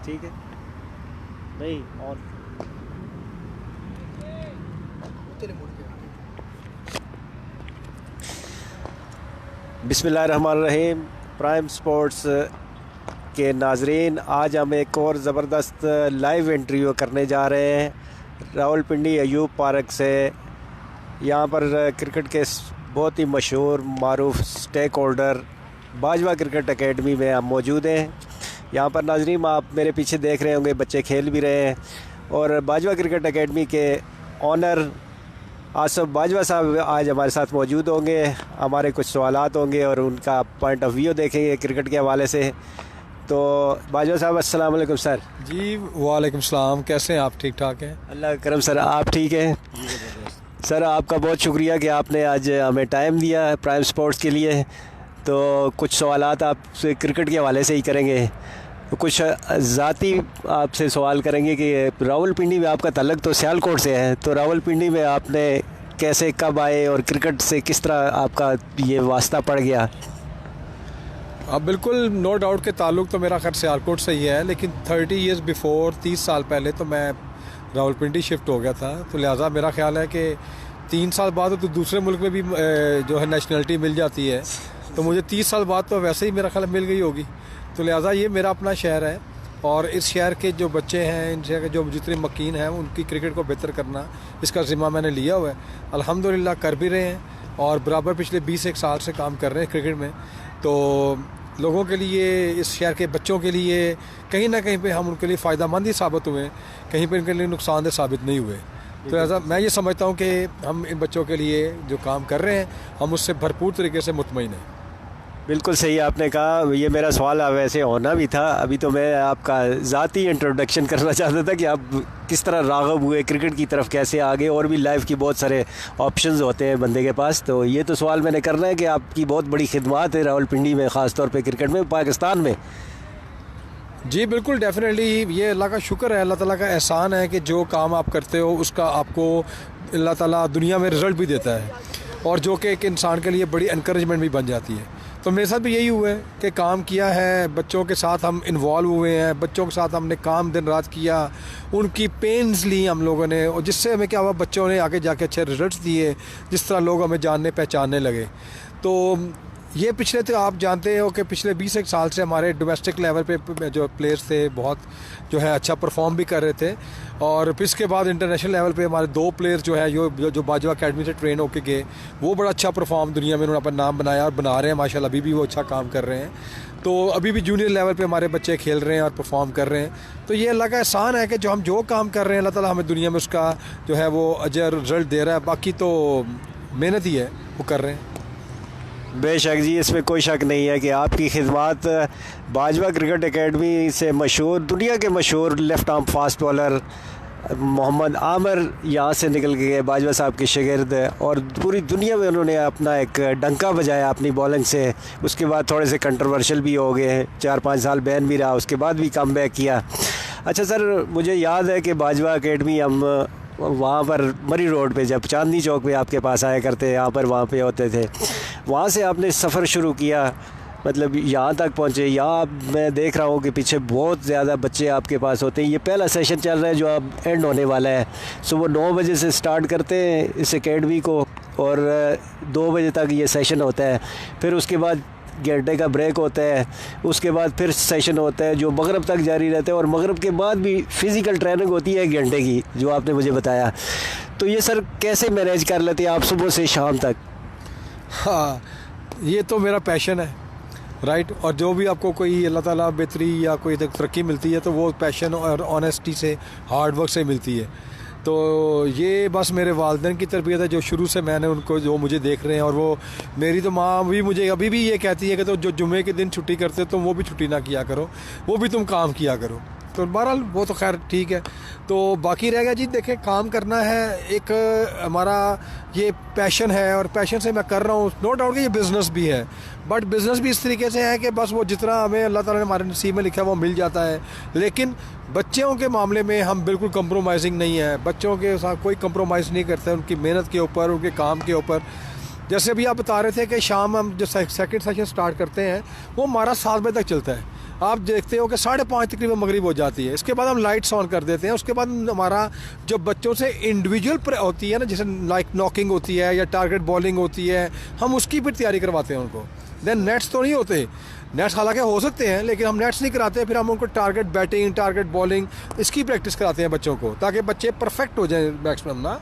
ठीक है नहीं और बिस्मिल्लाहिर्रहमानिर्रहीम। प्राइम स्पोर्ट्स के नाजरीन, आज हम एक और ज़बरदस्त लाइव इंटरव्यू करने जा रहे हैं रावलपिंडी अयूब पार्क से। यहाँ पर क्रिकेट के बहुत ही मशहूर मारूफ stakeholder Bajwa cricket academy में हम मौजूद हैं। यहाँ पर नाजरीन आप मेरे पीछे देख रहे होंगे, बच्चे खेल भी रहे हैं और बाजवा क्रिकेट एकेडमी के ऑनर आसिफ बाजवा साहब आज हमारे साथ मौजूद होंगे। हमारे कुछ सवालात होंगे और उनका पॉइंट ऑफ व्यू देखेंगे क्रिकेट के हवाले से। तो बाजवा साहब अस्सलाम वालेकुम सर। जी वालेकुम सलाम, कैसे हैं आप? ठीक ठाक हैं? अल्लाह करम सर, आप ठीक हैं? सर आपका बहुत शुक्रिया कि आपने आज हमें टाइम दिया प्राइम स्पोर्ट्स के लिए। तो कुछ सवालात आपसे क्रिकेट के हवाले से ही करेंगे, कुछ ज़ाती आपसे सवाल करेंगे कि रावलपिंडी में आपका तल्लक तो सियालकोट से है, तो रावलपिंडी में आपने कैसे कब आए और क्रिकेट से किस तरह आपका ये वास्ता पड़ गया? अब बिल्कुल नो डाउट के ताल्लुक़ तो मेरा खैर सियालकोट से ही है, लेकिन 30 ईयर्स बिफोर 30 साल पहले तो मैं रावलपिंडी शिफ्ट हो गया था। तो लिहाजा मेरा ख्याल है कि 3 साल बाद तो दूसरे मुल्क में भी जो है नेशनलिटी मिल जाती है, तो मुझे 30 साल बाद तो वैसे ही मेरा ख्याल मिल गई होगी। तो लिहाजा ये मेरा अपना शहर है और इस शहर के जो बच्चे हैं, इन शहर के जो जितने मकीन हैं, उनकी क्रिकेट को बेहतर करना, इसका ज़िम्मा मैंने लिया हुआ है। अल्हम्दुलिल्लाह कर भी रहे हैं और बराबर पिछले 20-1 साल से काम कर रहे हैं क्रिकेट में। तो लोगों के लिए, इस शहर के बच्चों के लिए कहीं ना कहीं पे हम उनके लिए फ़ायदा मंद ही साबित हुए, कहीं पर इनके लिए नुकसानदेह साबित नहीं हुए। तो ऐसा मैं ये समझता हूँ कि हम इन बच्चों के लिए जो काम कर रहे हैं, हम उससे भरपूर तरीके से मुतमईन हैं। बिल्कुल सही आपने कहा, ये मेरा सवाल वैसे होना भी था। अभी तो मैं आपका ज़ाती इंट्रोडक्शन करना चाहता था कि आप किस तरह राग़ब हुए क्रिकेट की तरफ, कैसे आगे, और भी लाइफ की बहुत सारे ऑप्शंस होते हैं बंदे के पास। तो ये तो सवाल मैंने करना है कि आपकी बहुत बड़ी खिदमत है रावलपिंडी में, ख़ास तौर पे क्रिकेट में, पाकिस्तान में। जी बिल्कुल, डेफिनेटली ये अल्लाह का शुक्र है, अल्लाह ताला का एहसान है कि जो काम आप करते हो उसका आपको अल्लाह ताला दुनिया में रिज़ल्ट भी देता है, और जो कि एक इंसान के लिए बड़ी इनकरेजमेंट भी बन जाती है। तो मेरे साथ भी यही हुआ है कि काम किया है, बच्चों के साथ हम इन्वॉल्व हुए हैं, बच्चों के साथ हमने काम दिन रात किया, उनकी पेन्स ली हम लोगों ने, और जिससे हमें क्या हुआ, बच्चों ने आगे जाके अच्छे रिजल्ट्स दिए, जिस तरह लोग हमें जानने पहचानने लगे। तो ये पिछले, तो आप जानते हो कि पिछले 20-1 साल से हमारे डोमेस्टिक लेवल पे जो प्लेयर्स थे बहुत जो है अच्छा परफॉर्म भी कर रहे थे, और फिर इसके बाद इंटरनेशनल लेवल पे हमारे 2 प्लेयर्स जो है जो बाजवा अकेडमी से ट्रेन होके गए, वो बड़ा अच्छा परफॉर्म दुनिया में उन्होंने अपना नाम बनाया और बना रहे हैं माशाल्लाह। अभी भी वो अच्छा काम कर रहे हैं। तो अभी भी जूनियर लेवल पे हमारे बच्चे खेल रहे हैं और परफॉर्म कर रहे हैं। तो ये अल्लाह का एहसान है कि जो हम जो काम कर रहे हैं, अल्लाह ताला हमें दुनिया में उसका जो है वो अजर रिजल्ट दे रहा है। बाकी तो मेहनत ही है, वो कर रहे हैं। बेशक जी, इसमें कोई शक नहीं है कि आपकी खिदमत बाजवा क्रिकेट एकेडमी से मशहूर, दुनिया के मशहूर left arm fast bowler Mohammad Amir यहाँ से निकल के गए, बाजवा साहब के शागिर्द, और पूरी दुनिया में उन्होंने अपना एक डंका बजाया अपनी बॉलिंग से। उसके बाद थोड़े से कंट्रोवर्शियल भी हो गए, 4-5 साल बैन भी रहा, उसके बाद भी कम बैक किया। अच्छा सर, मुझे याद है कि बाजवा एकेडमी हम वहाँ पर मरी रोड पे, जब चांदनी चौक पे आपके पास आया करते, यहाँ पर वहाँ पे होते थे, वहाँ से आपने सफ़र शुरू किया, मतलब यहाँ तक पहुँचे। यहाँ मैं देख रहा हूँ कि पीछे बहुत ज़्यादा बच्चे आपके पास होते हैं। ये पहला सेशन चल रहा है जो अब एंड होने वाला है। सुबह 9 बजे से स्टार्ट करते हैं इस एकेडमी को और 2 बजे तक ये सेशन होता है। फिर उसके बाद घंटे का ब्रेक होता है, उसके बाद फिर सेशन होता है जो मगरिब तक जारी रहता है, और मगरिब के बाद भी फ़िज़िकल ट्रेनिंग होती है 1 घंटे की, जो आपने मुझे बताया। तो ये सर कैसे मैनेज कर लेते हैं आप सुबह से शाम तक? हाँ, ये तो मेरा पैशन है, राइट। और जो भी आपको कोई अल्लाह ताला बेहतरी या कोई तरक्की मिलती है तो वो पैशन और ऑनेस्टी से, हार्ड वर्क से मिलती है। तो ये बस मेरे वालिदैन की तरबियत है, जो शुरू से मैंने उनको, जो मुझे देख रहे हैं। और वो मेरी तो माँ भी मुझे अभी भी ये कहती है कि तो जो जुम्मे के दिन छुट्टी करते तुम वो भी छुट्टी ना किया करो, वो भी तुम काम किया करो। तो बहरहाल वो तो खैर ठीक है। तो बाकी रह गया जी, देखें काम करना है, एक हमारा ये पैशन है और पैशन से मैं कर रहा हूँ। नो डाउट कि ये बिज़नेस भी है, बट बिज़नेस भी इस तरीके से है कि बस वो जितना हमें अल्लाह ताला ने हमारे नसीब में लिखा है वो मिल जाता है। लेकिन बच्चों के मामले में हम बिल्कुल कंप्रोमाइजिंग नहीं है, बच्चों के साथ कोई कंप्रोमाइज़ नहीं करते, उनकी मेहनत के ऊपर, उनके काम के ऊपर। जैसे अभी आप बता रहे थे कि शाम हम जो सेकंड सेशन स्टार्ट करते हैं वो हमारा 7 बजे तक चलता है। आप देखते हो कि 5:30 तकरीबन मगरिब हो जाती है, इसके बाद हम लाइट्स ऑन कर देते हैं। उसके बाद हमारा जो बच्चों से इंडिविजुअल होती है ना, जैसे लाइक नॉकिंग होती है या टारगेट बॉलिंग होती है, हम उसकी भी तैयारी करवाते हैं उनको। देन नेट्स तो नहीं होते, नेट्स हालांकि हो सकते हैं लेकिन हम नेट्स नहीं कराते। फिर हम उनको टारगेट बैटिंग, टारगेट बॉलिंग, इसकी प्रैक्टिस कराते हैं बच्चों को, ताकि बच्चे परफेक्ट हो जाएं मैक्सिमम ना।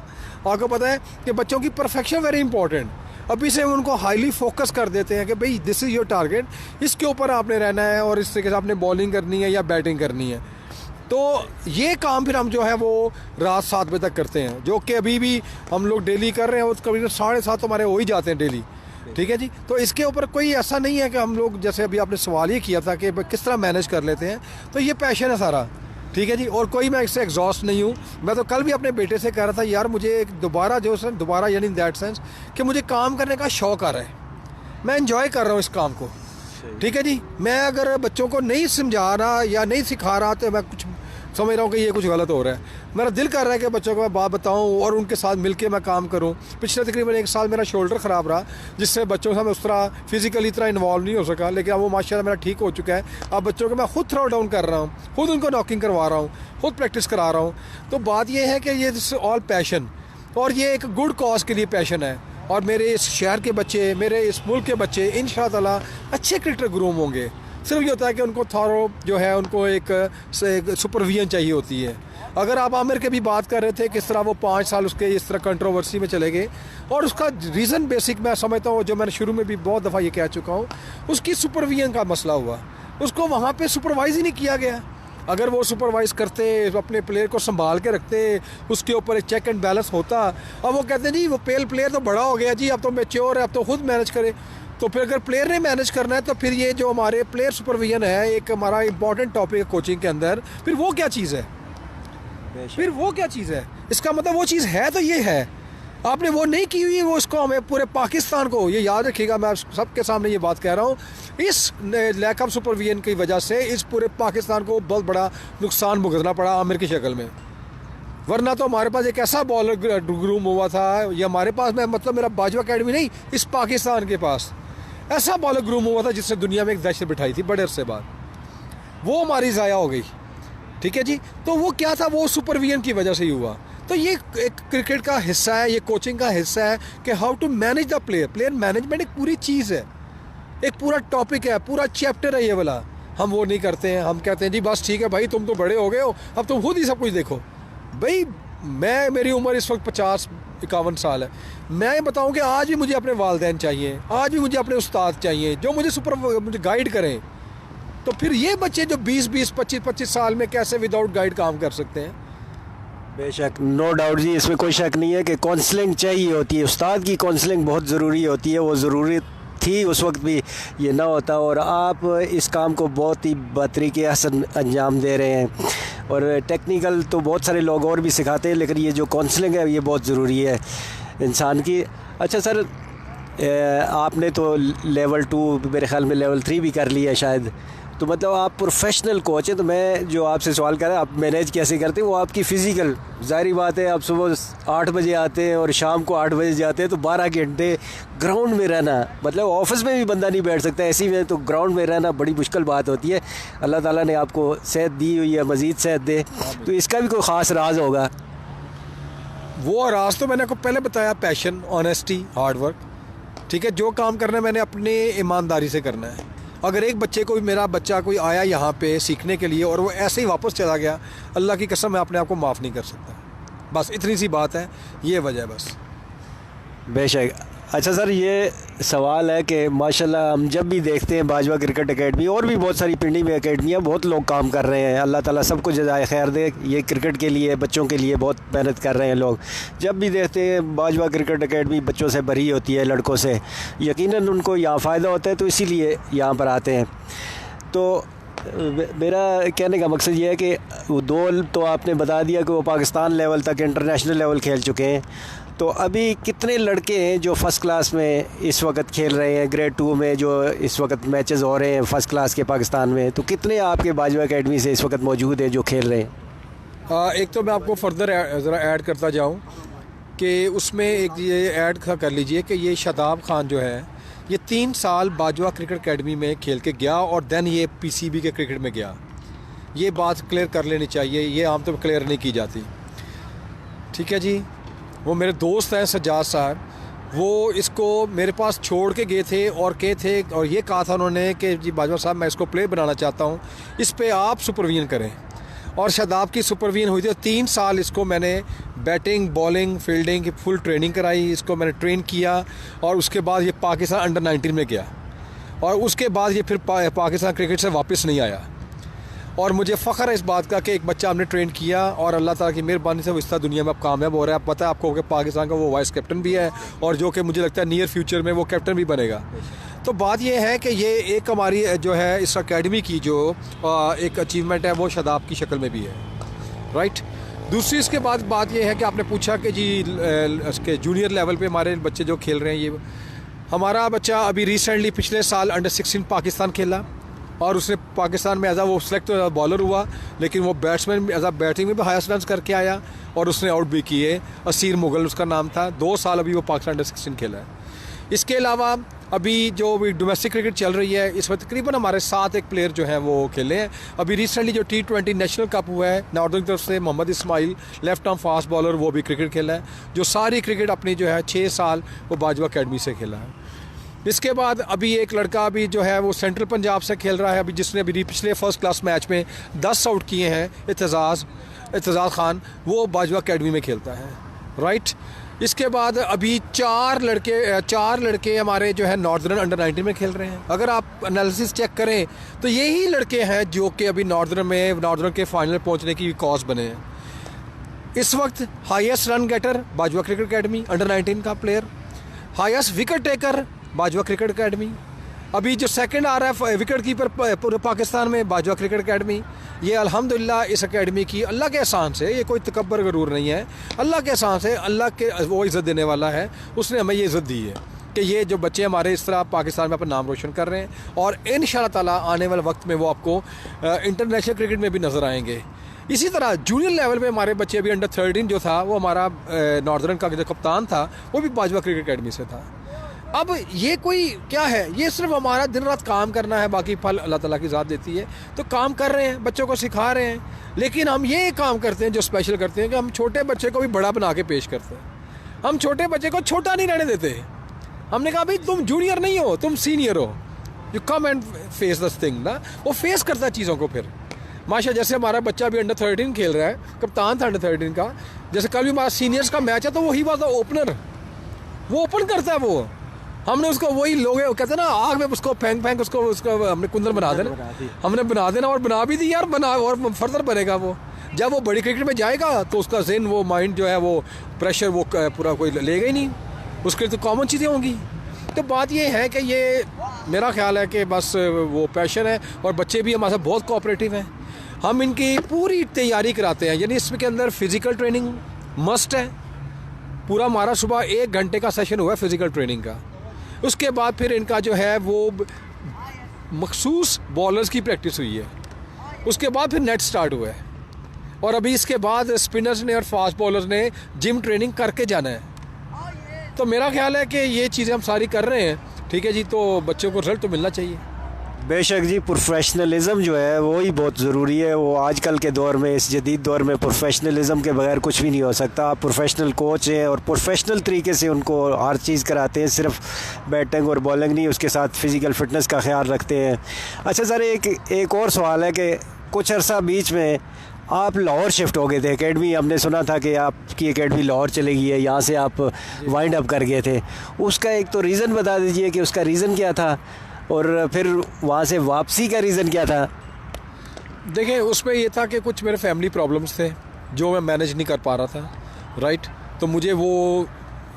आपको पता है कि बच्चों की परफेक्शन वेरी इंपॉर्टेंट। अभी से उनको हाईली फोकस कर देते हैं कि भाई दिस इज़ योर टारगेट, इसके ऊपर आपने रहना है और इस तरीके से आपने बॉलिंग करनी है या बैटिंग करनी है। तो ये काम फिर हम जो है वो रात 7 बजे तक करते हैं, जो कि अभी भी हम लोग डेली कर रहे हैं। वो कभी 7:30 हमारे हो ही जाते हैं डेली, ठीक है जी। तो इसके ऊपर कोई ऐसा नहीं है कि हम लोग, जैसे अभी आपने सवाल ये किया था कि किस तरह मैनेज कर लेते हैं, तो ये पैशन है सारा, ठीक है जी। और कोई मैं इससे एग्जॉस्ट नहीं हूँ। मैं तो कल भी अपने बेटे से कह रहा था, यार मुझे एक दोबारा यानी इन दैट सेंस कि मुझे काम करने का शौक़ आ रहा है, मैं इंजॉय कर रहा हूँ इस काम को, ठीक है जी। मैं अगर बच्चों को नहीं समझा रहा या नहीं सिखा रहा तो मैं कुछ समझ रहा हूँ कि ये कुछ गलत हो रहा है। मेरा दिल कर रहा है कि बच्चों को मैं बात बताऊँ और उनके साथ मिलके मैं काम करूँ। पिछले तकरीबन 1 साल मेरा शोल्डर ख़राब रहा, जिससे बच्चों से मैं उस तरह फिज़िकली इतना इन्वॉल्व नहीं हो सका, लेकिन अब वो माशाल्लाह मेरा ठीक हो चुका है। अब बच्चों को मैं खुद थ्रो डाउन कर रहा हूँ, खुद उनको नॉकिंग करवा रहा हूँ, खुद प्रैक्टिस करा रहा हूँ। तो बात ये है कि ये ऑल पैशन, और ये एक गुड कॉज के लिए पैशन है। और मेरे इस शहर के बच्चे, मेरे इस मुल्क के बच्चे इंशाअल्लाह अच्छे क्रिकेटर ग्रूम होंगे। सिर्फ ये होता है कि उनको थॉरो जो है, उनको एक सुपरविजन चाहिए होती है। अगर आप आमिर के भी बात कर रहे थे किस तरह वो 5 साल उसके इस तरह कंट्रोवर्सी में चले गए, और उसका रीज़न बेसिक मैं समझता हूँ, जो मैंने शुरू में भी बहुत दफ़ा ये कह चुका हूँ, उसकी सुपरविजन का मसला हुआ। उसको वहाँ पे सुपरवाइज ही नहीं किया गया। अगर वो सुपरवाइज़ करते, अपने प्लेयर को संभाल के रखते, उसके ऊपर एक चेक एंड बैलेंस होता। अब वो कहते हैं जी वो प्लेयर तो बड़ा हो गया जी, अब तो मैच्योर है, अब तो खुद मैनेज करे। तो फिर अगर प्लेयर ने मैनेज करना है तो फिर ये जो हमारे प्लेयर सुपरविजन है, एक हमारा इंपॉर्टेंट टॉपिक है कोचिंग के अंदर, फिर वो क्या चीज़ है? फिर वो क्या चीज़ है? इसका मतलब वो चीज़ है तो ये है, आपने वो नहीं की हुई है। वो उसको हमें पूरे पाकिस्तान को ये याद रखिएगा, मैं सबके सामने ये बात कह रहा हूँ, इस लैक ऑफ सुपरविजन की वजह से इस पूरे पाकिस्तान को बहुत बड़ा नुकसान भुगतना पड़ा आमिर की शक्ल में। वरना तो हमारे पास एक ऐसा बॉलर ग्रूम हुआ था, ये हमारे पास, मैं मतलब मेरा बाजवा अकेडमी नहीं, इस पाकिस्तान के पास ऐसा बॉलर ग्रूम हुआ था जिससे दुनिया में एक दहशत बिठाई थी बड़े अरसे बाद। वो हमारी ज़ाया हो गई, ठीक है जी। तो वो क्या था? वो सुपरविजन की वजह से ही हुआ। तो ये एक क्रिकेट का हिस्सा है, ये कोचिंग का हिस्सा है कि how to manage the player management एक पूरी चीज़ है, एक पूरा टॉपिक है, पूरा चैप्टर है ये वाला। हम वो नहीं करते हैं, हम कहते हैं जी बस ठीक है भाई, तुम तो बड़े हो गए हो, अब तुम खुद ही सब कुछ देखो। भाई मेरी उम्र इस वक्त 50-51 साल है। मैं बताऊं कि आज भी मुझे अपने वालिदैन चाहिए, आज भी मुझे अपने उस्ताद चाहिए जो मुझे गाइड करें। तो फिर ये बच्चे जो 20-20, 25-25 साल में कैसे विदाउट गाइड काम कर सकते हैं? बेशक, नो डाउट जी, इसमें कोई शक नहीं है कि काउंसलिंग चाहिए होती है। उस्ताद की काउंसलिंग बहुत ज़रूरी होती है, वो ज़रूरी थी उस वक्त भी, ये ना होता। और आप इस काम को बहुत ही बतरीके हसन अंजाम दे रहे हैं। और टेक्निकल तो बहुत सारे लोग और भी सिखाते हैं, लेकिन ये जो काउंसलिंग है ये बहुत ज़रूरी है इंसान की। अच्छा सर, आपने तो लेवल 2, मेरे ख्याल में लेवल 3 भी कर लिया है शायद, तो मतलब आप प्रोफेशनल कोच हैं। तो मैं जो आपसे सवाल कर रहा हूँ, आप मैनेज कैसे करते हैं? वो आपकी फ़िज़िकल, ज़ाहिर बात है, आप सुबह 8 बजे आते हैं और शाम को 8 बजे जाते हैं, तो 12 घंटे ग्राउंड में रहना, मतलब ऑफिस में भी बंदा नहीं बैठ सकता, ऐसी में तो ग्राउंड में रहना बड़ी मुश्किल बात होती है। अल्लाह ताला ने आपको सेहत दी हुई है, मज़ीद सेहत दे, तो इसका भी कोई ख़ास राज होगा? वो राज तो मैंने आपको पहले बताया, पैशन, ऑनेस्टी, हार्ड वर्क, ठीक है। जो काम करना है मैंने अपनी ईमानदारी से करना है। अगर एक बच्चे को, मेरा बच्चा कोई आया यहाँ पे सीखने के लिए और वो ऐसे ही वापस चला गया, अल्लाह की कसम मैं अपने आप को माफ़ नहीं कर सकता। बस इतनी सी बात है, ये वजह है बस। बेशक। अच्छा सर, ये सवाल है कि माशाल्लाह हम जब भी देखते हैं बाजवा क्रिकेट एकेडमी और भी बहुत सारी पिंडी में एकेडमियाँ, बहुत लोग काम कर रहे हैं, अल्लाह ताला सबको जज़ाए खैर दे। ये क्रिकेट के लिए, बच्चों के लिए बहुत मेहनत कर रहे हैं लोग। जब भी देखते हैं बाजवा क्रिकेट एकेडमी बच्चों से भरी होती है, लड़कों से, यकीनन उनको यहाँ फ़ायदा होता है, तो इसीलिए यहाँ पर आते हैं। तो मेरा कहने का मकसद ये है कि वो 2 तो आपने बता दिया कि वो पाकिस्तान लेवल तक, इंटरनेशनल लेवल खेल चुके हैं। तो अभी कितने लड़के हैं जो फ़र्स्ट क्लास में इस वक्त खेल रहे हैं, ग्रेड 2 में जो इस वक्त मैचेस हो रहे हैं फ़र्स्ट क्लास के पाकिस्तान में? तो कितने आपके बाजवा एकेडमी से इस वक्त मौजूद हैं जो खेल रहे हैं? एक तो मैं आपको फर्दर ज़रा ऐड करता जाऊँ कि उसमें एक ये ऐड कर लीजिए कि ये शादाब खान जो है, ये 3 साल बाजवा क्रिकेट एकेडमी में खेल के गया और देन ये पीसीबी के क्रिकेट में गया। ये बात क्लियर कर लेनी चाहिए, ये आमतौर पर क्लियर नहीं की जाती। ठीक है जी। वो मेरे दोस्त हैं सज्जाद साहब, वो इसको मेरे पास छोड़ के गए थे और ये कहा था उन्होंने कि जी बाजवा साहब मैं इसको प्ले बनाना चाहता हूँ, इस पे आप सुपरविजन करें। और शादाब की सुपरविजन हुई थी और 3 साल इसको मैंने बैटिंग, बॉलिंग, फील्डिंग की फुल ट्रेनिंग कराई, इसको मैंने ट्रेन किया। और उसके बाद ये पाकिस्तान अंडर 19 में गया और उसके बाद ये फिर पाकिस्तान क्रिकेट से वापस नहीं आया। और मुझे फ़ख्र है इस बात का कि एक बच्चा हमने ट्रेन किया और अल्लाह ताला की मेहरबानी से वो इस तरह दुनिया में अब कामयाब हो रहा है। पता है आपको कि पाकिस्तान का वो वाइस कैप्टन भी है और जो कि मुझे लगता है नियर फ्यूचर में वो कैप्टन भी बनेगा। तो बात ये है कि ये एक हमारी जो है इस एकेडमी की जो एक अचीवमेंट है वो शादाब की शक्ल में भी है, राइट। दूसरी इसके बाद बात ये है कि आपने पूछा कि जी इसके जूनियर लेवल पे हमारे बच्चे जो खेल रहे हैं, ये हमारा बच्चा अभी रिसेंटली पिछले साल अंडर 16 पाकिस्तान खेला और उसने पाकिस्तान में वो सेलेक्ट बॉलर हुआ, लेकिन वो बैट्समैन बैटिंग में भी हाईएस्ट रन करके आया और उसने आउट भी किए। असीर मुगल उसका नाम था। 2 साल अभी वो पाकिस्तान अंडर 16 खेला है। इसके अलावा अभी जो भी डोमेस्टिक क्रिकेट चल रही है इस वक्त तकरीबन हमारे 7 एक प्लेयर जो हैं वो खेले हैं। अभी रिसेंटली जो T20 नेशनल कप हुआ है नॉर्दर्न की तरफ से, Mohammad Ismail left arm fast bowler, वो भी क्रिकेट खेला है, जो सारी क्रिकेट अपनी जो है 6 साल वो बाजवा अकेडमी से खेला है। इसके बाद अभी एक लड़का अभी जो है वो सेंट्रल पंजाब से खेल रहा है, अभी जिसने अभी पिछले फर्स्ट क्लास मैच में 10 आउट किए हैं, एतजाज़ खान, वो बाजवा अकेडमी में खेलता है, राइट। इसके बाद अभी 4 लड़के हमारे जो है नॉर्दर्न अंडर 19 में खेल रहे हैं। अगर आप एनालिसिस चेक करें तो यही लड़के हैं जो कि अभी नॉर्दर्न के फाइनल पहुंचने की कॉज बने हैं। इस वक्त highest run getter Bajwa cricket academy under 19 का player, highest wicket taker Bajwa cricket academy, अभी जो सेकंड आ रहा है विकेट कीपर पूरे पाकिस्तान में बाजवा क्रिकेट अकेडमी। ये अल्हम्दुलिल्लाह इस एकेडमी की अल्लाह के एहसान से, ये कोई तकब्बर गरूर नहीं है, अल्लाह के एहसान से, अल्लाह के वो इज़्ज़त देने वाला है, उसने हमें ये इज़्ज़त दी है कि ये जो बच्चे हमारे इस तरह पाकिस्तान में अपना नाम रोशन कर रहे हैं और इंशाअल्लाह ताला आने वाले वक्त में वो आपको इंटरनेशनल क्रिकेट में भी नज़र आएंगे। इसी तरह जूनियर लेवल पे हमारे बच्चे अभी अंडर 13 जो था वो हमारा नॉर्दर्न का जो कप्तान था वो भी बाजवा क्रिकेट अकेडमी से था। अब ये कोई क्या है, ये सिर्फ हमारा दिन रात काम करना है, बाकी फल अल्लाह ताला की ज़ात देती है। तो काम कर रहे हैं, बच्चों को सिखा रहे हैं, लेकिन हम ये काम करते हैं जो स्पेशल करते हैं कि हम छोटे बच्चे को भी बड़ा बना के पेश करते हैं। हम छोटे बच्चे को छोटा नहीं रहने देते। हमने कहा भाई तुम जूनियर नहीं हो, तुम सीनियर हो, you come and face this thing ना। वो फेस करता है चीज़ों को। फिर माशा जैसे हमारा बच्चा भी अंडर 13 खेल रहा है, कप्तान था अंडर 13 का, जैसे कल भी हमारा सीनियर्स का मैच है तो वही बात है, ओपनर वो ओपन करता है। वो हमने उसको वही लोग कहते हैं ना आग में उसको फेंक उसको हमने कुंदन बना देना, हमने बना देना और बना भी दी यार, बना और फर्दर बनेगा। वो जब वो बड़ी क्रिकेट में जाएगा तो उसका ज़हन, वो माइंड जो है वो प्रेशर वो पूरा कोई लेगा ही नहीं, उसके लिए तो कॉमन चीज़ें होंगी। तो बात ये है कि ये मेरा ख्याल है कि बस वो पैशन है और बच्चे भी हमारे साथ बहुत कोऑपरेटिव हैं। हम इनकी पूरी तैयारी कराते हैं, यानी इसके अंदर फ़िज़िकल ट्रेनिंग मस्ट है। पूरा हमारा सुबह 1 घंटे का सेशन हुआ है फ़िज़िकल ट्रेनिंग का। उसके बाद फिर इनका जो है वो मखसूस बॉलर्स की प्रैक्टिस हुई है। उसके बाद फिर नेट स्टार्ट हुआ है और अभी इसके बाद स्पिनर्स ने और फास्ट बॉलर्स ने जिम ट्रेनिंग करके जाना है। तो मेरा ख्याल है कि ये चीज़ें हम सारी कर रहे हैं, ठीक है जी। तो बच्चों को रिजल्ट तो मिलना चाहिए। बेशक जी, प्रोफेशनलिज़म जो है वो ही बहुत ज़रूरी है। वो आजकल के दौर में, इस जदीद दौर में प्रोफेशनलिज़म के बगैर कुछ भी नहीं हो सकता। आप प्रोफेशनल कोच हैं और प्रोफेशनल तरीके से उनको हर चीज़ कराते हैं, सिर्फ बैटिंग और बॉलिंग नहीं, उसके साथ फ़िज़िकल फ़िटनेस का ख्याल रखते हैं। अच्छा सर, एक और सवाल है कि कुछ अर्सा बीच में आप लाहौर शिफ्ट हो गए थे एकेडमी, हमने सुना था कि आपकी एकेडमी लाहौर चली गई है, यहाँ से आप वाइंड अप कर गए थे। उसका एक तो रीज़न बता दीजिए कि उसका रीज़न क्या था और फिर वहाँ से वापसी का रीज़न क्या था? देखें, उसमें ये था कि कुछ मेरे फैमिली प्रॉब्लम्स थे जो मैं मैनेज नहीं कर पा रहा था, राइट। तो मुझे वो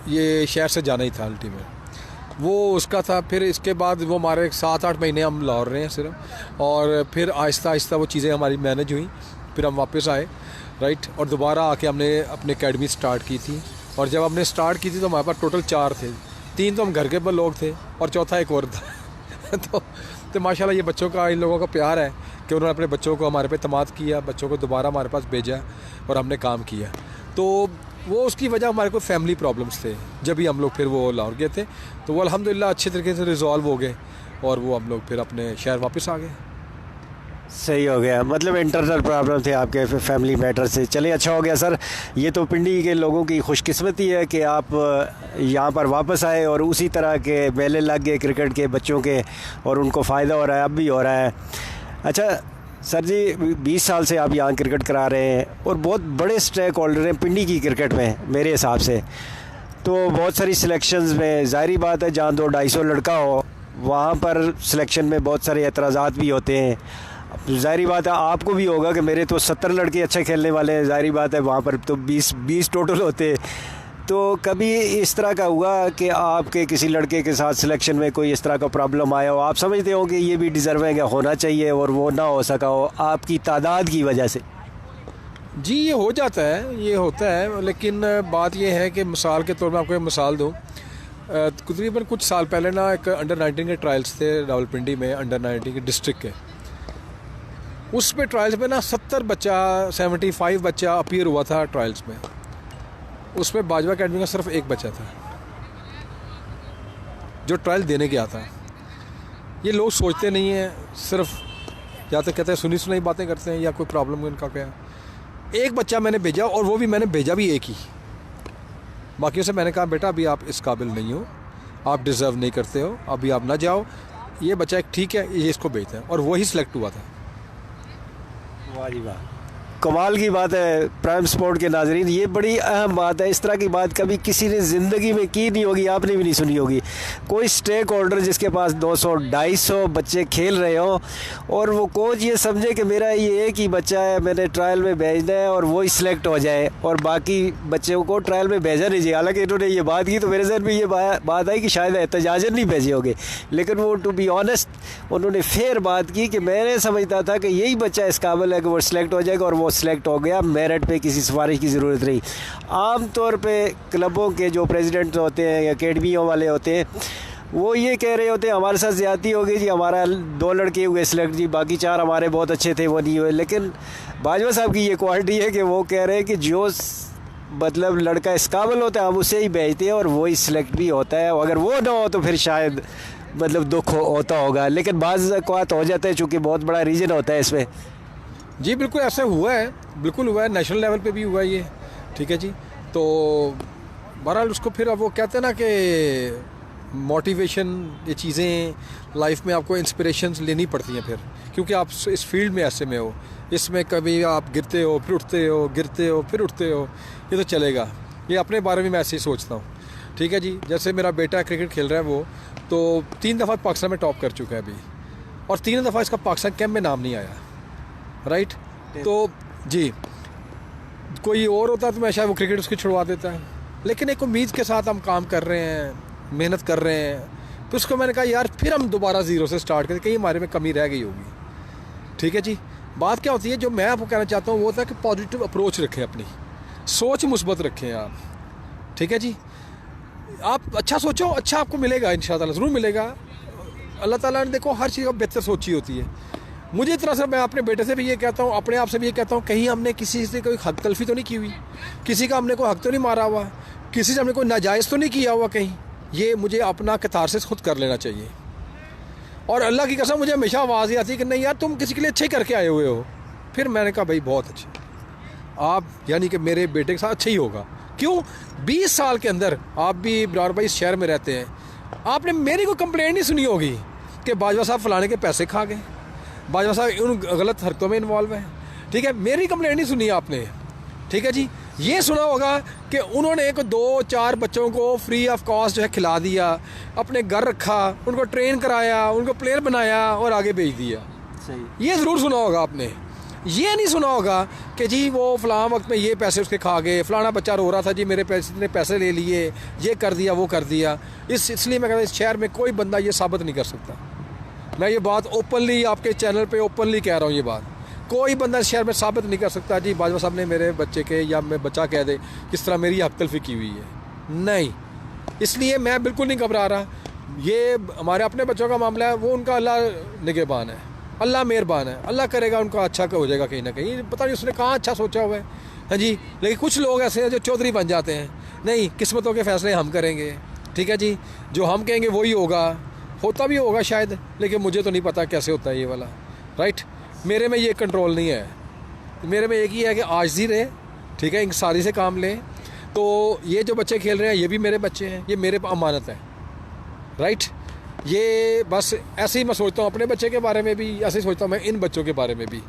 ये शहर से जाना ही था अल्टीमेट, वो उसका था। फिर इसके बाद वो हमारे 7-8 महीने हम लाहौर रहे हैं सिर्फ, और फिर आहिस्ता आहिस्ता वो चीज़ें हमारी मैनेज हुई, फिर हम वापस आए, राइट। और दोबारा आके हमने अपनी एकेडमी स्टार्ट की थी। और जब हमने स्टार्ट की थी तो हमारे पास टोटल 4 थे, 3 तो हम घर के लोग थे और चौथा एक और था। तो माशाल्लाह ये बच्चों का, इन लोगों का प्यार है कि उन्होंने अपने बच्चों को हमारे पे एतमाद किया, बच्चों को दोबारा हमारे पास भेजा और हमने काम किया। तो वो उसकी वजह हमारे को फैमिली प्रॉब्लम्स थे। जब भी हम लोग फिर वो लाहौर गए थे तो वो अल्हम्दुलिल्लाह अच्छे तरीके से रिजॉल्व हो गए और वो हम लोग फिर अपने शहर वापस आ गए। सही हो गया, मतलब इंटरनल प्रॉब्लम थे आपके फैमिली मैटर से। चलिए अच्छा हो गया सर, ये तो पिंडी के लोगों की खुशकिस्मती है कि आप यहाँ पर वापस आए और उसी तरह के मेले लग गए क्रिकेट के बच्चों के और उनको फ़ायदा हो रहा है, अब भी हो रहा है। अच्छा सर जी, 20 साल से आप यहाँ क्रिकेट करा रहे हैं और बहुत बड़े स्टेक होल्डर हैं पिंडी की क्रिकेट में मेरे हिसाब से। तो बहुत सारी सिलेक्शंस में ज़ाहिरी बात है जहाँ 200-250 लड़का हो वहाँ पर सिलेक्शन में बहुत सारे एतराज़ात भी होते हैं। ज़ाहिरी बात है आपको भी होगा कि मेरे तो 70 लड़के अच्छे खेलने वाले हैं, ज़ाहिरी बात है वहाँ पर तो 20 टोटल होते। तो कभी इस तरह का हुआ कि आपके किसी लड़के के साथ सिलेक्शन में कोई इस तरह का प्रॉब्लम आया हो, आप समझते हो कि ये भी डिज़र्विंग होना चाहिए और वो ना हो सका हो आपकी तादाद की वजह से? जी ये हो जाता है, ये होता है, लेकिन बात ये है कि मिसाल के तौर पर आपको एक मिसाल दूँ। तकरीबन कुछ साल पहले ना एक अंडर-19 के ट्रायल्स थे रावलपिंडी में, अंडर-19 के डिस्ट्रिक्ट के। उस पे ट्रायल्स में ना 75 बच्चा अपीयर हुआ था ट्रायल्स में। उसमें बाजवा अकेडमी का सिर्फ एक बच्चा था जो ट्रायल देने गया था। ये लोग सोचते नहीं हैं, सिर्फ या तो कहते हैं सुनी सुनाई बातें करते हैं या कोई प्रॉब्लम उनका क्या। एक बच्चा मैंने भेजा और वो भी मैंने भेजा भी एक ही। बाकियों से मैंने कहा बेटा अभी आप इस काबिल नहीं हो, आप डिज़र्व नहीं करते हो, अभी आप ना जाओ, ये बच्चा एक ठीक है, ये इसको भेजते हैं। और वही सिलेक्ट हुआ था। वाह जी वाह, कमाल की बात है। प्राइम स्पोर्ट के नाजरीन, ये बड़ी अहम बात है। इस तरह की बात कभी किसी ने ज़िंदगी में की नहीं होगी, आपने भी नहीं सुनी होगी। कोई स्टेक होल्डर जिसके पास 200-250 बच्चे खेल रहे हो और वो कोच ये समझे कि मेरा ये एक ही बच्चा है, मैंने ट्रायल में भेजना है और वो ही सिलेक्ट हो जाए और बाकी बच्चों को ट्रायल में भेजा नहीं चाहिए। हालांकि इन्होंने ये बात की तो मेरे जहन में ये बात आई कि शायद एहतजाजन नहीं भेजे होंगे, लेकिन वो टू बी ऑनेस्ट उन्होंने फिर बात की कि मैंने समझता था कि यही बच्चा इस काबिल है कि वो सिलेक्ट हो जाएगा और वो सिलेक्ट हो गया। मेरिट पे किसी सिफारिश की ज़रूरत नहीं। आम तौर पे क्लबों के जो प्रेसिडेंट होते हैं या अकेडमियों वाले होते हैं वो ये कह रहे होते हैं हमारे साथ ज़्यादती हो गई जी, हमारा 2 लड़के हुए सिलेक्ट जी, बाकी 4 हमारे बहुत अच्छे थे वो नहीं हुए। लेकिन बाजवा साहब की ये क्वालिटी है कि वो कह रहे हैं कि जो मतलब लड़का इस काबिल होता है हम उसे ही भेजते हैं और वो ही सिलेक्ट भी होता है। अगर वो ना हो तो फिर शायद मतलब दुख होता होगा, लेकिन बाज़ औक़ात हो जाता है चूँकि बहुत बड़ा रीज़न होता है इसमें। जी बिल्कुल ऐसा हुआ है, बिल्कुल हुआ है, नेशनल लेवल पे भी हुआ है ये, ठीक है जी। तो बहरहाल उसको फिर अब वो कहते हैं ना कि मोटिवेशन, ये चीज़ें लाइफ में आपको इंस्पिरेशंस लेनी पड़ती हैं फिर, क्योंकि आप इस फील्ड में ऐसे में हो, इसमें कभी आप गिरते हो फिर उठते हो, गिरते हो फिर उठते हो, ये तो चलेगा। ये अपने बारे में मैं ऐसे ही सोचता हूँ, ठीक है जी। जैसे मेरा बेटा क्रिकेट खेल रहा है वो तो 3 दफ़ा पाकिस्तान में टॉप कर चुका है अभी, और 3 दफ़ा इसका पाकिस्तान कैंप में नाम नहीं आया, राइट। तो जी कोई और होता तो मैं शायद वो क्रिकेट उसकी छुड़वा देता है, लेकिन एक उम्मीद के साथ हम काम कर रहे हैं, मेहनत कर रहे हैं। तो उसको मैंने कहा यार फिर हम दोबारा ज़ीरो से स्टार्ट करें, कहीं हमारे में कमी रह गई होगी, ठीक है जी। बात क्या होती है, जो मैं आपको कहना चाहता हूँ वो होता है कि पॉजिटिव अप्रोच रखें, अपनी सोच मुस्बत रखें आप, ठीक है जी। आप अच्छा सोचो, अच्छा आपको मिलेगा, इंशाअल्लाह ज़रूर मिलेगा। अल्लाह ताला ने देखो हर चीज़ को बेहतर सोची होती है। मुझे इस तरह से मैं अपने बेटे से भी ये कहता हूँ, अपने आप से भी ये कहता हूँ, कहीं हमने किसी से कोई हक तलफी तो नहीं की हुई, किसी का हमने कोई हक तो नहीं मारा हुआ, किसी से हमने कोई नाजायज़ तो नहीं किया हुआ कहीं। ये मुझे अपना कैथारसिस खुद कर लेना चाहिए। और अल्लाह की कसम मुझे हमेशा आवाज़ ही आती है कि नहीं यार तुम किसी के लिए अच्छे करके आए हुए हो। फिर मैंने कहा भाई बहुत अच्छे, आप यानी कि मेरे बेटे के साथ अच्छा ही होगा। क्यों 20 साल के अंदर आप भी ब्रार भाई इस शहर में रहते हैं, आपने मेरी कोई कंप्लेंट नहीं सुनी होगी कि बाजवा साहब फलाने के पैसे खा गए, बाजवा साहब उन गलत हरकतों में इन्वॉल्व हैं, ठीक है। मेरी कंप्लेंट नहीं सुनी आपने, ठीक है जी। ये सुना होगा कि उन्होंने एक 2-4 बच्चों को फ्री ऑफ कॉस्ट जो है खिला दिया, अपने घर रखा, उनको ट्रेन कराया, उनको प्लेयर बनाया और आगे भेज दिया। सही, ये ज़रूर सुना होगा आपने। ये नहीं सुना होगा कि जी वो फ़लाँ वक्त में ये पैसे उसके खा गए, फ़लाना बच्चा रो रहा था जी मेरे पैसे, इतने पैसे ले लिए, ये कर दिया वो कर दिया। इसलिए मैं कहता हूँ इस शहर में कोई बंदा ये साबित नहीं कर सकता। मैं ये बात ओपनली आपके चैनल पे ओपनली कह रहा हूँ, ये बात कोई बंदा इस शहर में साबित नहीं कर सकता जी बाजवा साहब ने मेरे बच्चे के या मैं बच्चा कह दे किस तरह मेरी हक तलफी की हुई है, नहीं। इसलिए मैं बिल्कुल नहीं घबरा रहा। ये हमारे अपने बच्चों का मामला है, वो उनका अल्लाह निगहबान है, अल्लाह मेहरबान है, अल्लाह करेगा उनका अच्छा हो जाएगा कहीं ना कहीं। पता नहीं उसने कहाँ अच्छा सोचा हुआ है, हाँ जी, लेकिन कुछ लोग ऐसे हैं जो चौधरी बन जाते हैं, नहीं किस्मतों के फैसले हम करेंगे, ठीक है जी, जो हम कहेंगे वही होगा, होता भी होगा शायद, लेकिन मुझे तो नहीं पता कैसे होता है ये वाला, राइट। मेरे में ये कंट्रोल नहीं है, मेरे में एक ही है कि आजिज़ी रहे, ठीक है, इंसानी से काम लें। तो ये जो बच्चे खेल रहे हैं ये भी मेरे बच्चे हैं, ये मेरे अमानत है, राइट। ये बस ऐसे ही मैं सोचता हूँ अपने बच्चे के बारे में भी, ऐसे ही सोचता हूँ मैं इन बच्चों के बारे में भी,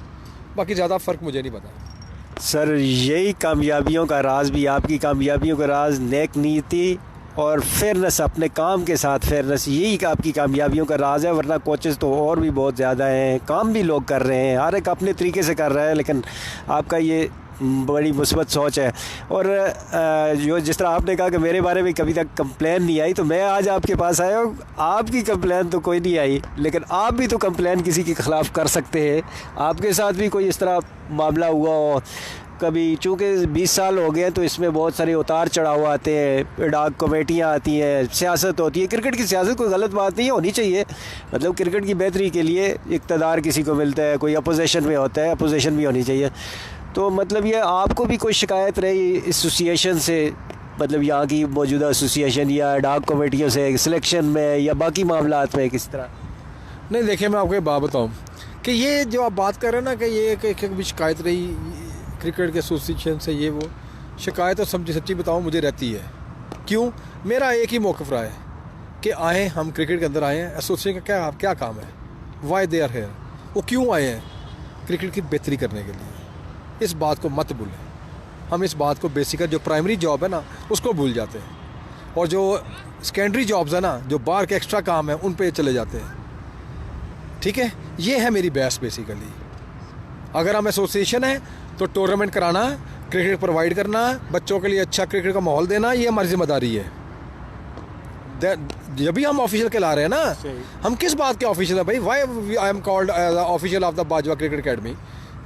बाकी ज़्यादा फ़र्क मुझे नहीं पता। सर यही कामयाबियों का राज भी, आपकी कामयाबियों का राज नेक नीति और फेयरनेस, अपने काम के साथ फेयरनेस, यही आपकी कामयाबियों का राज है। वरना कोचेज़ तो और भी बहुत ज़्यादा हैं, काम भी लोग कर रहे हैं, हर एक अपने तरीके से कर रहा है, लेकिन आपका ये बड़ी मुस्बत सोच है। और जो जिस तरह आपने कहा कि मेरे बारे में कभी तक कंप्लेन नहीं आई, तो मैं आज आपके पास आया हूँ। आपकी कंप्लेन तो कोई नहीं आई, लेकिन आप भी तो कंप्लेन किसी के ख़िलाफ़ कर सकते हैं। आपके साथ भी कोई इस तरह मामला हुआ हो कभी, चूँकि 20 साल हो गए हैं तो इसमें बहुत सारे उतार चढ़ाव आते हैं, डाक कमेटियाँ आती हैं, सियासत होती है। क्रिकेट की सियासत कोई गलत बात नहीं है, होनी चाहिए, मतलब क्रिकेट की बेहतरी के लिए इक़्तिदार किसी को मिलता है, कोई अपोजिशन में होता है, अपोजिशन भी होनी चाहिए। तो मतलब ये आपको भी कोई शिकायत रही एसोसिएशन से, मतलब यहाँ की मौजूदा एसोसिएशन या डाक कमेटियों से सिलेक्शन में या बाकी मामलात में किस तरह? नहीं देखिए, मैं आपको एक बात बताऊँ कि ये जो आप बात कर रहे हैं ना कि ये कभी शिकायत रही क्रिकेट के एसोसिएशन से, ये वो शिकायत तो सच्ची बताऊँ मुझे रहती है। क्यों? मेरा एक ही मौक़िफ़ रहा है कि आए हम क्रिकेट के अंदर आए हैं, एसोसिएशन का क्या काम है, वाई दे आर हेयर, वो क्यों आए हैं? क्रिकेट की बेहतरी करने के लिए। इस बात को मत भूलें, हम इस बात को बेसिकली जो प्राइमरी जॉब है ना उसको भूल जाते हैं, और जो सेकेंडरी जॉब्स है ना, जो बाहर के एक्स्ट्रा काम है, उन पे चले जाते हैं, ठीक है। ये है मेरी बहस बेसिकली। अगर हम एसोसिएशन है तो टूर्नामेंट कराना, क्रिकेट प्रोवाइड करना, बच्चों के लिए अच्छा क्रिकेट का माहौल देना, ये हमारी जिम्मेदारी है। जब भी हम ऑफिशियल कहला रहे हैं ना, हम किस बात के ऑफिशियल है भाई? Why I am called official of the Bajwa cricket academy.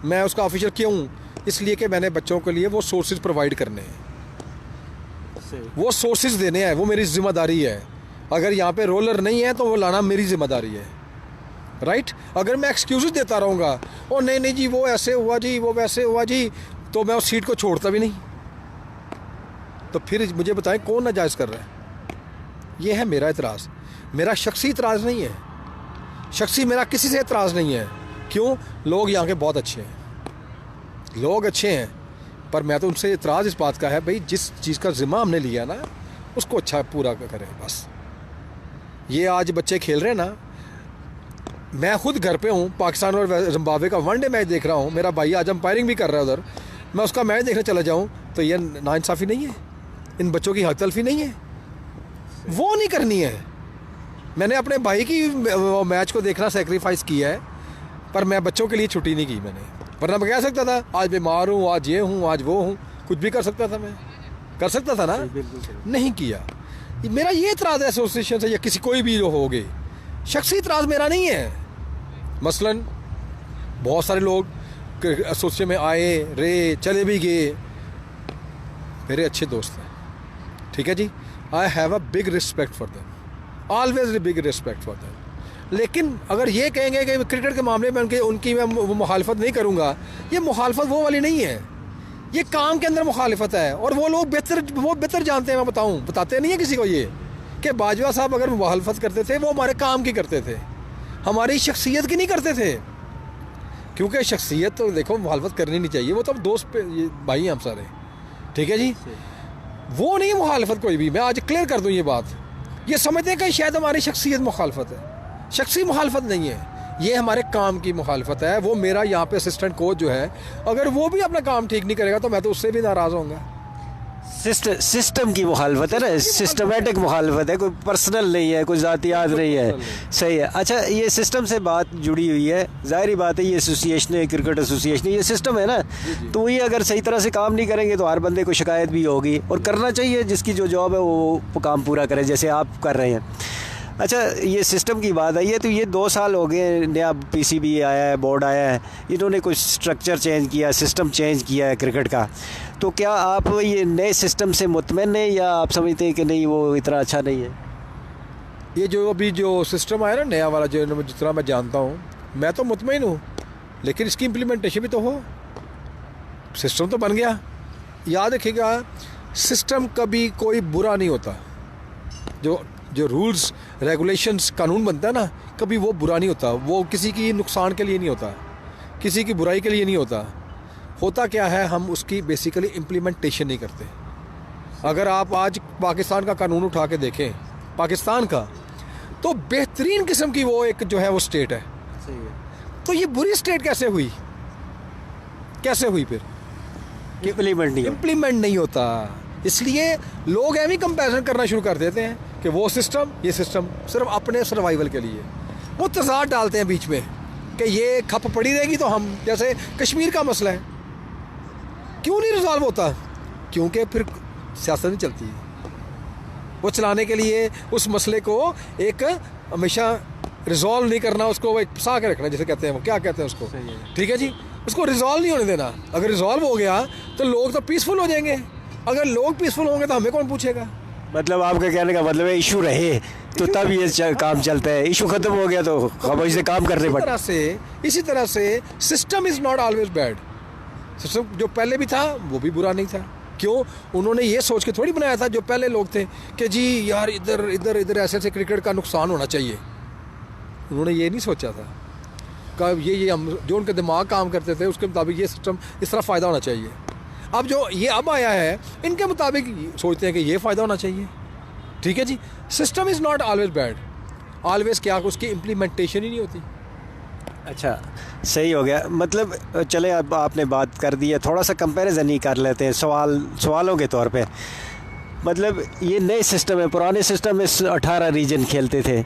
मैं उसका ऑफिशियल क्यों? इसलिए कि मैंने बच्चों के लिए वो सोर्सेज प्रोवाइड करने हैं, वो सोर्सेज देने हैं, वो मेरी जिम्मेदारी है। अगर यहाँ पे रोलर नहीं है तो वो लाना मेरी जिम्मेदारी है, राइट। अगर मैं एक्सक्यूज़ देता रहूँगा, ओ नहीं जी वो ऐसे हुआ जी, वो वैसे हुआ जी, तो मैं उस सीट को छोड़ता भी नहीं। तो फिर मुझे बताएं कौन नाजायज़ कर रहा है? ये है मेरा इतराज़, मेरा शख्सी इतराज़ नहीं है, शख्सी मेरा किसी से इतराज़ नहीं है। क्यों? लोग यहाँ के बहुत अच्छे हैं, लोग अच्छे हैं, पर मैं तो उनसे इतराज़ इस बात का है भाई, जिस चीज़ का ज़िम्मा हमने लिया ना उसको अच्छा पूरा करें बस। ये आज बच्चे खेल रहे हैं ना, मैं खुद घर पे हूँ, पाकिस्तान और जिम्बाब्वे का वनडे मैच देख रहा हूँ, मेरा भाई आज अंपायरिंग भी कर रहा है उधर, मैं उसका मैच देखने चला जाऊँ तो ये नाइंसाफ़ी नहीं है? इन बच्चों की हक तलफी नहीं है? वो नहीं करनी है। मैंने अपने भाई की मैच को देखना सेक्रीफाइस किया है, पर मैं बच्चों के लिए छुट्टी नहीं की मैंने, वरना मैं कह सकता था आज बीमार हूँ, आज ये हूँ, आज वो हूँ, कुछ भी कर सकता था, मैं कर सकता था ना, नहीं किया। मेरा ये इतराज़ है एसोसिएशन से या किसी कोई भी जो हो गए, शख्सी इतराज़ मेरा नहीं है। मसलन बहुत सारे लोग एसोसिएशन में आए रहे, चले भी गए, मेरे अच्छे दोस्त हैं, ठीक है जी। I have a big respect for them, always big respect for them. लेकिन अगर ये कहेंगे कि क्रिकेट के मामले में उनकी मैं मुखालफत नहीं करूँगा, ये मुखालफत वो वाली नहीं है, ये काम के अंदर मुखालफत है। और वो लोग बेहतर जानते हैं, मैं बताते नहीं है किसी को ये कि बाजवा साहब अगर मुखालफत करते थे वो हमारे काम की करते थे, हमारी शख्सियत की नहीं करते थे। क्योंकि शख्सियत तो देखो मुखालफत करनी नहीं चाहिए, वो तो अब दोस्त भाई हैं हम सारे, ठीक है जी। वो नहीं मुखालफत कोई भी, मैं आज क्लियर कर दूँ ये बात। ये समझते हैं कि शायद हमारी शख्सियत मुखालफत है, शख्सी मुखालफत नहीं है, ये हमारे काम की मुखालफत है। वो मेरा यहाँ पे असिस्टेंट कोच जो है, अगर वो भी अपना काम ठीक नहीं करेगा तो मैं तो उससे भी नाराज़ होऊंगा। सिस्टम की मुखालफत है ना, सिस्टमेटिक मुखालफत है, कोई पर्सनल नहीं है, कोई ज़ातियात नहीं है, सही है। अच्छा, ये सिस्टम से बात जुड़ी हुई है, ज़ाहिर बात है, ये एसोसिएशन है, क्रिकेट एसोसिएशन, ये सिस्टम है ना, तो ये अगर सही तरह से काम नहीं करेंगे तो हर बंदे को शिकायत भी होगी, और करना चाहिए जिसकी जो जॉब है वो काम पूरा करे, जैसे आप कर रहे हैं। अच्छा, ये सिस्टम की बात आई है, तो ये 2 साल हो गए, नया पीसीबी आया है, बोर्ड आया है, इन्होंने कुछ स्ट्रक्चर चेंज किया, सिस्टम चेंज किया है क्रिकेट का, तो क्या आप ये नए सिस्टम से मुतमईन हैं या आप समझते हैं कि नहीं वो इतना अच्छा नहीं है? ये जो अभी जो सिस्टम आया ना नया वाला, जो जितना मैं जानता हूँ, मैं तो मुतमईन हूँ, लेकिन इसकी इम्प्लीमेंटेशन भी तो हो। सिस्टम तो बन गया, याद रखिएगा, सिस्टम कभी कोई बुरा नहीं होता। जो जो रूल्स रेगुलेशंस कानून बनता है ना, कभी वो बुरा नहीं होता। वो किसी की नुकसान के लिए नहीं होता, किसी की बुराई के लिए नहीं होता। होता क्या है, हम उसकी बेसिकली इम्प्लीमेंटेशन नहीं करते। अगर आप आज पाकिस्तान का कानून उठा के देखें, पाकिस्तान का, तो बेहतरीन किस्म की वो एक जो है वो स्टेट है। सही है। तो ये बुरी स्टेट कैसे हुई, कैसे हुई फिर? इम्प्लीमेंट नहीं होता। इसलिए लोग एवं ही कंपैरिजन करना शुरू कर देते हैं कि वो सिस्टम, ये सिस्टम, सिर्फ अपने सर्वाइवल के लिए वो तजाद डालते हैं बीच में कि ये खप पड़ी रहेगी तो हम, जैसे कश्मीर का मसला है, क्यों नहीं रिजॉल्व होता? क्योंकि फिर सियासत नहीं चलती है। वो चलाने के लिए उस मसले को एक हमेशा रिजॉल्व नहीं करना, उसको एक फंसा के रखना, जैसे कहते हैं, वो क्या कहते हैं उसको, ठीक है जी, उसको रिजॉल्व नहीं होने देना। अगर रिजॉल्व हो गया तो लोग तो पीसफुल हो जाएंगे। अगर लोग पीसफुल होंगे तो हमें कौन पूछेगा? मतलब आपका कहने का मतलब है इशू रहे तो तब ये काम चलता है, इशू खत्म हो गया तो खामोशी से काम करने पड़ते। इसी तरह से system is not always bad. System जो पहले भी था वो भी बुरा नहीं था। क्यों? उन्होंने ये सोच के थोड़ी बनाया था जो पहले लोग थे कि जी यार इधर इधर इधर ऐसे ऐसे क्रिकेट का नुकसान होना चाहिए। उन्होंने ये नहीं सोचा था कब ये हम जो उनके दिमाग काम करते थे उसके मुताबिक ये सिस्टम इस तरह फ़ायदा होना चाहिए। अब जो ये अब आया है इनके मुताबिक सोचते हैं कि ये फ़ायदा होना चाहिए। ठीक है जी, system is not always bad, always क्या उसकी इम्प्लीमेंटेशन ही नहीं होती। अच्छा, सही हो गया। मतलब चले, अब आपने बात कर दी है, थोड़ा सा कंपैरिजन ही कर लेते हैं सवालों के तौर पे। मतलब ये नए सिस्टम है, पुराने सिस्टम में 18 रीजन खेलते थे,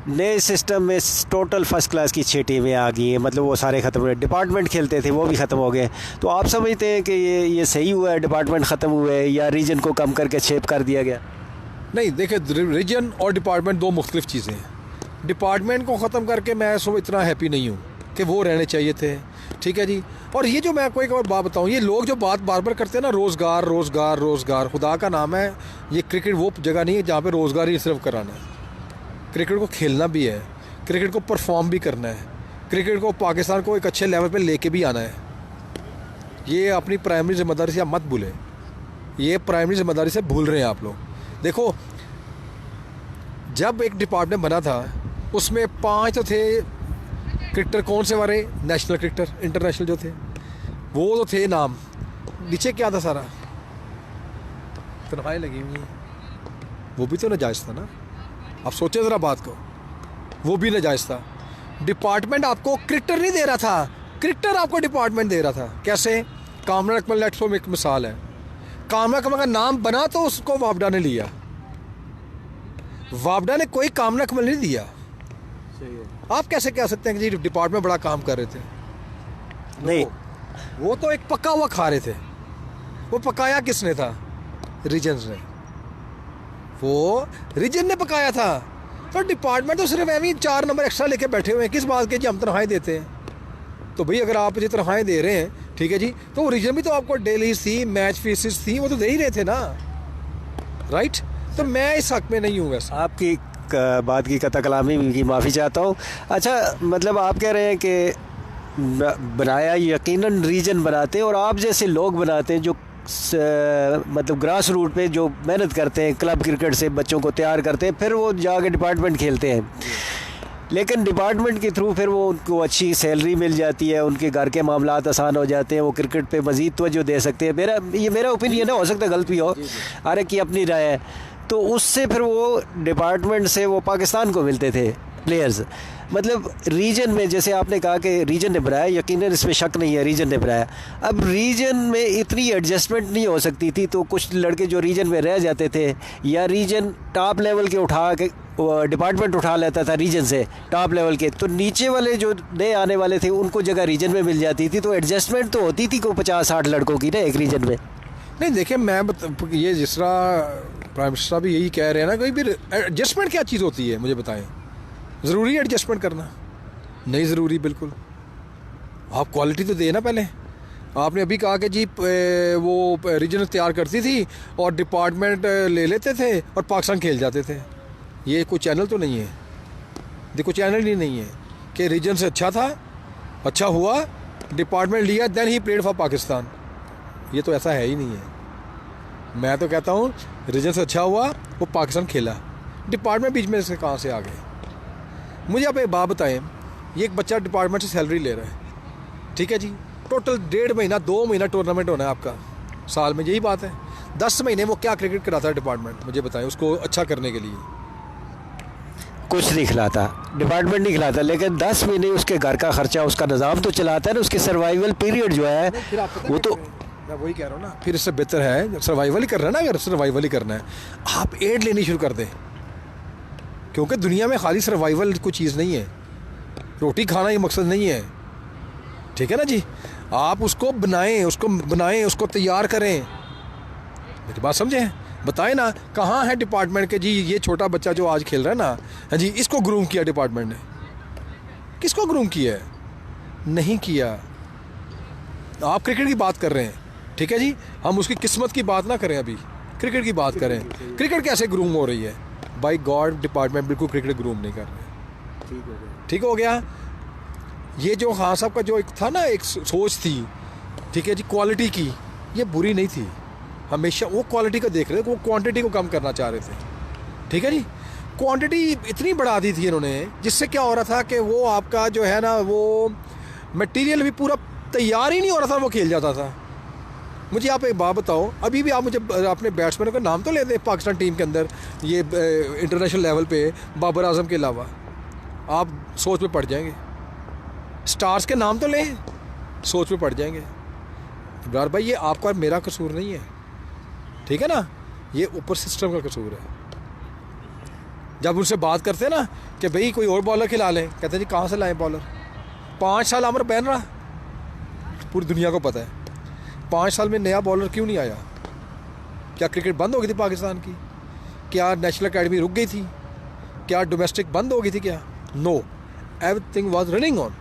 नए सिस्टम में टोटल फर्स्ट क्लास की 6 टीमें आ गई हैं। मतलब वो सारे ख़त्म हुए, डिपार्टमेंट खेलते थे वो भी ख़त्म हो गए। तो आप समझते हैं कि ये सही हुआ है, डिपार्टमेंट ख़त्म हुए, या रीजन को कम करके शेप कर दिया गया? नहीं, देखिए, रीजन और डिपार्टमेंट दो मुख्तलिफ चीज़ें हैं। डिपार्टमेंट को ख़त्म करके मैं सो इतना हैप्पी नहीं हूँ कि वो रहने चाहिए थे। ठीक है जी। और ये जो मैं आपको एक और बात बताऊँ, ये लोग जो बात बार बार करते हैं ना, रोज़गार रोज़गार रोज़गार, खुदा का नाम है, ये क्रिकेट वो जगह नहीं है जहाँ पे रोज़गार ही सिर्फ कराना है। क्रिकेट को खेलना भी है, क्रिकेट को परफॉर्म भी करना है, क्रिकेट को पाकिस्तान को एक अच्छे लेवल पे लेके भी आना है। ये अपनी प्राइमरी जिम्मेदारी से आप मत भूलें, ये प्राइमरी जिम्मेदारी से भूल रहे हैं आप लोग। देखो, जब एक डिपार्टमेंट बना था उसमें 5 तो थे क्रिकेटर, कौन से वाले? नेशनल क्रिकेटर, इंटरनेशनल जो थे वो तो थे नाम, नीचे क्या था सारा तनख्वाहें लगी हुई, वो भी तो नाजायज़ था ना। आप सोचें ज़रा बात को, वो भी नाजायज़ था। डिपार्टमेंट आपको क्रिकेटर नहीं दे रहा था, क्रिकेटर आपको डिपार्टमेंट दे रहा था। कैसे? कामरान अकमल लेट्स एक मिसाल है। कामरान अकमल का नाम बना तो उसको वापडा ने लिया, वापडा ने कोई कामरान अकमल नहीं दिया। आप कैसे कह सकते हैं कि जी डिपार्टमेंट बड़ा काम कर रहे थे? नहीं, वो तो एक पका हुआ खा रहे थे। वो पकाया किसने था? रीजन्स ने, वो रीजन ने पकाया था। तो डिपार्टमेंट तो सिर्फ एवं 4 नंबर एक्स्ट्रा लेके बैठे हुए हैं। किस बात के जी हम तनख्वाहें देते हैं? तो भाई अगर आप ये तनख्वाहें दे रहे हैं, ठीक है जी, तो रीजन भी तो आपको डेली थी, मैच फीसिस थी, वो तो दे ही रहे थे ना, राइट? तो मैं इस हक में नहीं हूँ। वैसे आपकी बात की कता कलामी की माफ़ी चाहता हूँ। अच्छा, मतलब आप कह रहे हैं कि बनाया यकीनन रीजन बनाते हैं और आप जैसे लोग बनाते हैं जो मतलब ग्रास रूट पे जो मेहनत करते हैं, क्लब क्रिकेट से बच्चों को तैयार करते हैं, फिर वो जाके डिपार्टमेंट खेलते हैं। लेकिन डिपार्टमेंट के थ्रू फिर वो उनको अच्छी सैलरी मिल जाती है, उनके घर के मामलात आसान हो जाते हैं, वो क्रिकेट पे मज़ीद तवज्जो दे सकते हैं। मेरा ओपिनियन है, हो सकता है गलत भी हो, हर एक की अपनी राय है। तो उससे फिर वो डिपार्टमेंट से वो पाकिस्तान को मिलते थे प्लेयर्स। मतलब रीजन में, जैसे आपने कहा कि रीजन ने बनाया, यकीनन इसमें शक नहीं है, रीजन ने बनाया। अब रीजन में इतनी एडजस्टमेंट नहीं हो सकती थी, तो कुछ लड़के जो रीजन में रह जाते थे, या रीजन टॉप लेवल के उठा के डिपार्टमेंट उठा लेता था रीजन से टॉप लेवल के, तो नीचे वाले जो नए आने वाले थे उनको जगह रीजन में मिल जाती थी। तो एडजस्टमेंट तो होती थी को 50-60 लड़कों की ना एक रीजन में। नहीं, देखिए, ये जिस तरह प्राइम मिनिस्टर भी यही कह रहे हैं ना, कोई भी एडजस्टमेंट क्या चीज़ होती है मुझे बताएं। ज़रूरी है एडजस्टमेंट करना? नहीं ज़रूरी, बिल्कुल। आप क्वालिटी तो दे ना। पहले आपने अभी कहा कि जी वो रीजन तैयार करती थी और डिपार्टमेंट ले लेते थे और पाकिस्तान खेल जाते थे। ये कोई चैनल तो नहीं है, देखो चैनल ही नहीं है कि रीजन से अच्छा था, अच्छा हुआ, डिपार्टमेंट लिया, then he played for Pakistan. ये तो ऐसा है ही नहीं है। मैं तो कहता हूँ रिजल्ट अच्छा हुआ, वो पाकिस्तान खेला, डिपार्टमेंट बीच में से कहाँ से आ गए। मुझे आप एक बात बताएं, ये एक बच्चा डिपार्टमेंट से सैलरी ले रहा है, ठीक है जी, टोटल 1.5 महीना 2 महीना टूर्नामेंट होना है आपका साल में, यही बात है। 10 महीने वो क्या क्रिकेट कराता है डिपार्टमेंट, मुझे बताएं, उसको अच्छा करने के लिए। कुछ नहीं खिलाता, डिपार्टमेंट नहीं खिलाता, लेकिन 10 महीने उसके घर का खर्चा, उसका निज़ाम तो चलाता है ना, उसके सर्वाइवल पीरियड जो है वो तो। मैं वही कह रहा हूँ ना, फिर इससे बेहतर है सर्वाइवल ही करना है ना। अगर सर्वाइवल ही करना है, आप एड लेनी शुरू कर दें, क्योंकि दुनिया में खाली सर्वाइवल कोई चीज़ नहीं है, रोटी खाना ये मकसद नहीं है, ठीक है ना जी। आप उसको बनाएं, उसको तैयार करें, मेरी बात समझें, बताएं ना कहाँ है डिपार्टमेंट के जी ये छोटा बच्चा जो आज खेल रहा है ना, हाँ जी, इसको ग्रूम किया डिपार्टमेंट ने, किसको ग्रूम किया है? नहीं किया। आप क्रिकेट की बात कर रहे हैं, ठीक है जी, हम उसकी किस्मत की बात ना करें, अभी क्रिकेट की बात करें। क्रिकेट कैसे ग्रूम हो रही है? बाय गॉड डिपार्टमेंट बिल्कुल क्रिकेट ग्रूम नहीं कर रहे। ठीक हो गया। ये जो खान साहब का जो एक था ना, एक सोच थी, ठीक है जी, क्वालिटी की, ये बुरी नहीं थी, हमेशा वो क्वालिटी को देख रहे थे, वो क्वांटिटी को कम करना चाह रहे थे, ठीक है जी। क्वांटिटी इतनी बढ़ा दी थी इन्होंने, जिससे क्या हो रहा था कि वो आपका जो है ना, वो मटेरियल भी पूरा तैयार ही नहीं हो रहा था, वो खेल जाता था। मुझे आप एक बात बताओ, अभी भी आप मुझे अपने बैट्समैनों का नाम तो लेते हैं पाकिस्तान टीम के अंदर, ये इंटरनेशनल लेवल पे बाबर आजम के अलावा, आप सोच में पड़ जाएंगे। स्टार्स के नाम तो लें, सोच में पड़ जाएंगे। इब्रार भाई, ये आपका और मेरा कसूर नहीं है, ठीक है ना, ये ऊपर सिस्टम का कसूर है। जब उनसे बात करते हैं ना कि भाई कोई और बॉलर खिला लें, कहते हैं जी कहाँ से लाएं बॉलर? 5 साल आमिर पहन रहा, पूरी दुनिया को पता है 5 साल में नया बॉलर क्यों नहीं आया। क्या क्रिकेट बंद हो गई थी पाकिस्तान की? क्या नेशनल अकेडमी रुक गई थी? क्या डोमेस्टिक बंद हो गई थी? क्या? No, everything was running on.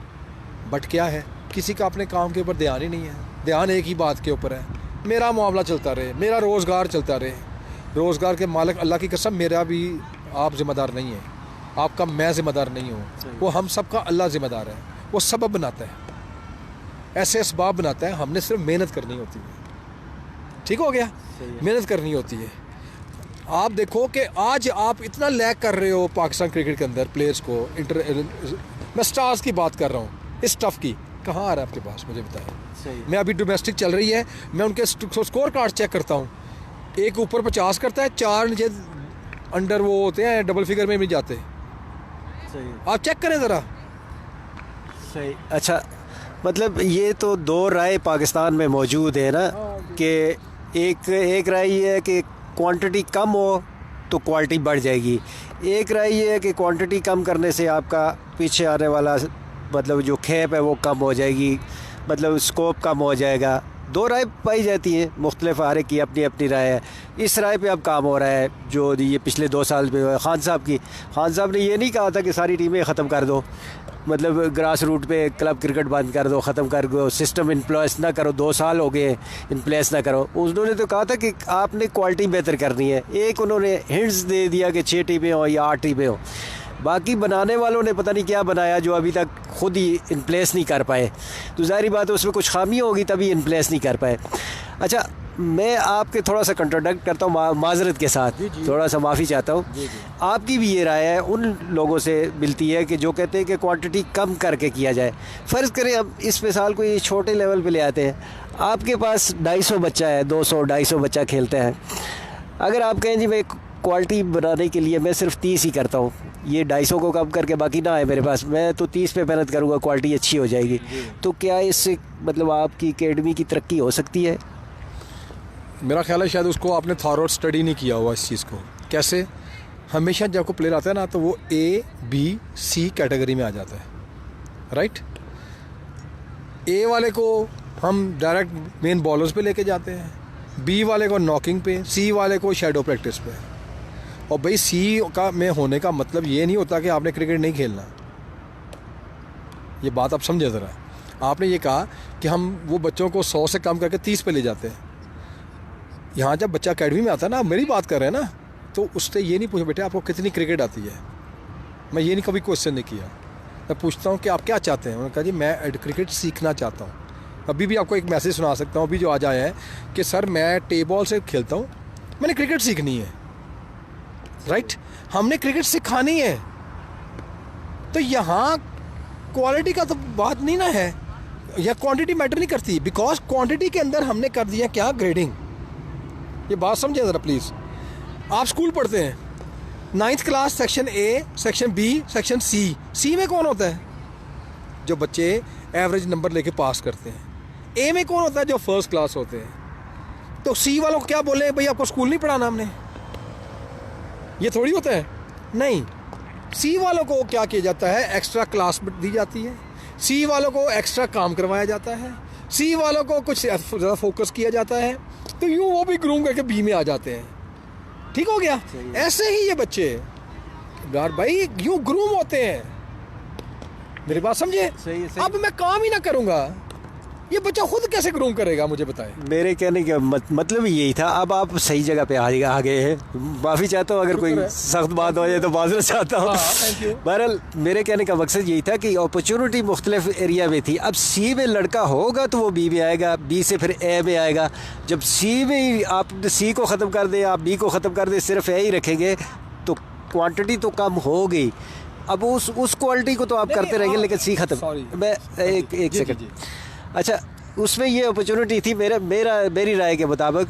But क्या है, किसी का अपने काम के ऊपर ध्यान ही नहीं है, ध्यान एक ही बात के ऊपर है, मेरा मामला चलता रहे, मेरा रोज़गार चलता रहे। रोज़गार के मालिक अल्लाह की कसम, मेरा भी आप ज़िम्मेदार नहीं है, आपका मैं ज़िम्मेदार नहीं हूँ, वो हम सब का अल्लाह ज़िम्मेदार है। वो सबब बनाता है, ऐसे असबाब बनाता है, हमने सिर्फ मेहनत करनी होती है। ठीक हो गया, मेहनत करनी होती है। आप देखो कि आज आप इतना लैग कर रहे हो पाकिस्तान क्रिकेट के अंदर प्लेयर्स को, मैं स्टार्स की बात कर रहा हूँ, इस टफ की कहाँ आ रहा है आपके पास, मुझे बताएं। मैं अभी डोमेस्टिक चल रही है, मैं उनके स्कोर कार्ड चेक करता हूँ, एक ऊपर 50 करता है, 4 नीचे अंडर वो होते हैं, डबल फिगर में भी जाते हैं। आप चेक करें ज़रा। सही। अच्छा, मतलब ये तो 2 राय पाकिस्तान में मौजूद है ना, कि एक राय ये है कि क्वांटिटी कम हो तो क्वालिटी बढ़ जाएगी, एक राय ये है कि क्वांटिटी कम करने से आपका पीछे आने वाला मतलब जो खेप है वो कम हो जाएगी, मतलब स्कोप कम हो जाएगा। 2 राय पाई जाती हैं, मुख्तलिफ हर एक की अपनी अपनी राय है। इस राय पे अब काम हो रहा है जो ये पिछले 2 साल में हुआ है खान साहब ने ये नहीं कहा था कि सारी टीमें ख़त्म कर दो, मतलब ग्रास रूट पे क्लब क्रिकेट बंद कर दो, ख़त्म कर दो, सिस्टम इन प्लेस ना करो, 2 साल हो गए इन प्लेस ना करो। उन्होंने तो कहा था कि आपने क्वालिटी बेहतर करनी है। एक उन्होंने हिंट्स दे दिया कि 6 टीमें हो या 8 टीमें हो, बाकी बनाने वालों ने पता नहीं क्या बनाया जो अभी तक खुद ही इन प्लेस नहीं कर पाए। तो ज़ाहिर बात है उसमें कुछ खामी होगी तभी इन प्लेस नहीं कर पाए। अच्छा, मैं आपके थोड़ा सा कंट्रोडक्ट करता हूँ माजरत के साथ, थोड़ा सा माफ़ी चाहता हूँ। आपकी भी ये राय है उन लोगों से मिलती है कि जो कहते हैं कि क्वांटिटी कम करके किया जाए। फ़र्ज़ करें अब इस मिसाल को ये छोटे लेवल पे ले आते हैं, आपके पास 250 बच्चा है, 200-250 बच्चा खेलते हैं। अगर आप कहें जी मैं क्वालिटी बनाने के लिए मैं सिर्फ 30 ही करता हूँ, ये 250 को कम करके बाकी ना आए मेरे पास, मैं तो 30 पे मेहनत करूँगा, क्वालिटी अच्छी हो जाएगी, तो क्या इससे मतलब आपकी एकेडमी की तरक्की हो सकती है? मेरा ख्याल है शायद उसको आपने थॉरोट स्टडी नहीं किया हुआ इस चीज़ को। कैसे? हमेशा जब कोई प्लेयर आता है ना तो वो A-B-C कैटेगरी में आ जाता है, राइट। ए वाले को हम डायरेक्ट मेन बॉलर्स पे लेके जाते हैं, बी वाले को नॉकिंग पे, सी वाले को शैडो प्रैक्टिस पे। और भाई सी का में होने का मतलब ये नहीं होता कि आपने क्रिकेट नहीं खेलना, ये बात आप समझे ज़रा। आपने ये कहा कि हम वो बच्चों को 100 से कम करके 30 पे ले जाते हैं। यहाँ जब बच्चा अकेडमी में आता है ना, मेरी बात कर रहे हैं ना, तो उससे ये नहीं पूछो बेटे आपको कितनी क्रिकेट आती है, मैं ये नहीं कभी क्वेश्चन नहीं किया। मैं पूछता हूँ कि आप क्या चाहते हैं, उन्होंने कहा जी मैं क्रिकेट सीखना चाहता हूँ। अभी भी आपको एक मैसेज सुना सकता हूँ, अभी जो आज आया है कि सर मैं टेबल से खेलता हूँ, मैंने क्रिकेट सीखनी है, राइट? हमने क्रिकेट सिखानी है, तो यहाँ क्वालिटी का तो बात नहीं ना है, या क्वांटिटी मैटर नहीं करती, बिकॉज क्वांटिटी के अंदर हमने कर दिया क्या, ग्रेडिंग। ये बात समझे ज़रा प्लीज़। आप स्कूल पढ़ते हैं, 9th class section A, section B, section C में कौन होता है? जो बच्चे एवरेज नंबर लेके पास करते हैं। ए में कौन होता है? जो फर्स्ट क्लास होते हैं। तो सी वालों को क्या बोले, भाई आपको स्कूल नहीं पढ़ाना हमने, ये थोड़ी होता है। नहीं, सी वालों को क्या किया जाता है, एक्स्ट्रा क्लास दी जाती है, सी वालों को एक्स्ट्रा काम करवाया जाता है, सी वालों को कुछ ज़्यादा फोकस किया जाता है, तो यूँ वो भी ग्रूम करके बी में आ जाते हैं। ठीक हो गया? ऐसे ही ये बच्चे यार भाई यूँ ग्रूम होते हैं, मेरी बात समझे? सही है, सही। अब मैं काम ही ना करूँगा, ये बच्चा खुद कैसे ग्रूम करेगा, मुझे बताएं। मेरे कहने का मतलब यही था। अब आप सही जगह पे आ गए हैं, माफ़ी चाहता हूँ अगर कोई सख्त बात हो जाए तो माजरत चाहता हूँ। Thank you. बहरहाल मेरे कहने का मकसद यही था कि अपॉर्चुनिटी मुख्तलिफ एरिया में थी। अब सी में लड़का होगा तो वो बी में आएगा, बी से फिर ए में आएगा। जब सी में ही आप सी को ख़त्म कर दें, आप बी को ख़त्म कर दें, सिर्फ ए ही रखेंगे तो क्वांटिटी तो कम हो गई। अब उस क्वालिटी को तो आप करते रहेंगे, लेकिन सी ख़त्म। मैं एक सेकंड, अच्छा, उसमें ये अपॉर्चुनिटी थी मेरी राय के मुताबिक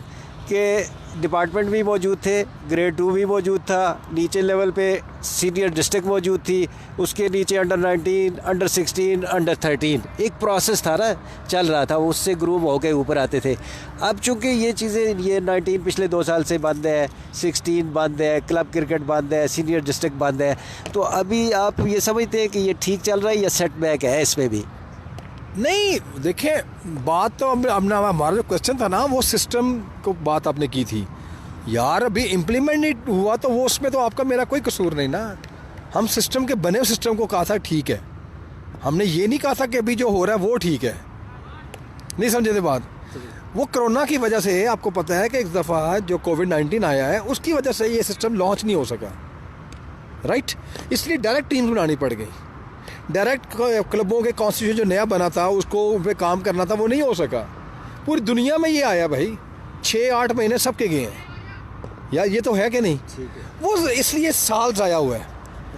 कि डिपार्टमेंट भी मौजूद थे, ग्रेड 2 भी मौजूद था, नीचे लेवल पे सीनियर डिस्ट्रिक्ट मौजूद थी, उसके नीचे अंडर 19, अंडर 16, अंडर 13 एक प्रोसेस था ना, चल रहा था, उससे ग्रूम होकर ऊपर आते थे। अब चूँकि ये चीज़ें, ये 19 पिछले 2 साल से बंद है, 16 बंद है, क्लब क्रिकेट बंद है, सीनियर डिस्ट्रिक्ट बंद है, तो अभी आप ये समझते हैं कि ये ठीक चल रहा है या सेटबैक है इसमें भी? नहीं, देखें, बात तो हमने हमारा जो क्वेश्चन था ना, वो सिस्टम को बात आपने की थी यार। अभी इम्प्लीमेंट नहीं हुआ तो वो उसमें तो आपका मेरा कोई कसूर नहीं ना। हम सिस्टम के बने सिस्टम को कहा था ठीक है, हमने ये नहीं कहा था कि अभी जो हो रहा है वो ठीक है। नहीं समझे थे बात? वो कोरोना की वजह से, आपको पता है कि एक दफ़ा जो कोविड-19 आया है, उसकी वजह से ये सिस्टम लॉन्च नहीं हो सका, राइट? इसलिए डायरेक्ट टीम बनानी पड़ गई। डायरेक्ट क्लबों के कॉन्स्टिट्यूशन जो नया बना था, उसको उन पर काम करना था, वो नहीं हो सका। पूरी दुनिया में ये आया भाई, 6-8 महीने सबके गए हैं यार, ये तो है कि नहीं? वो इसलिए साल ज़ाया हुआ है।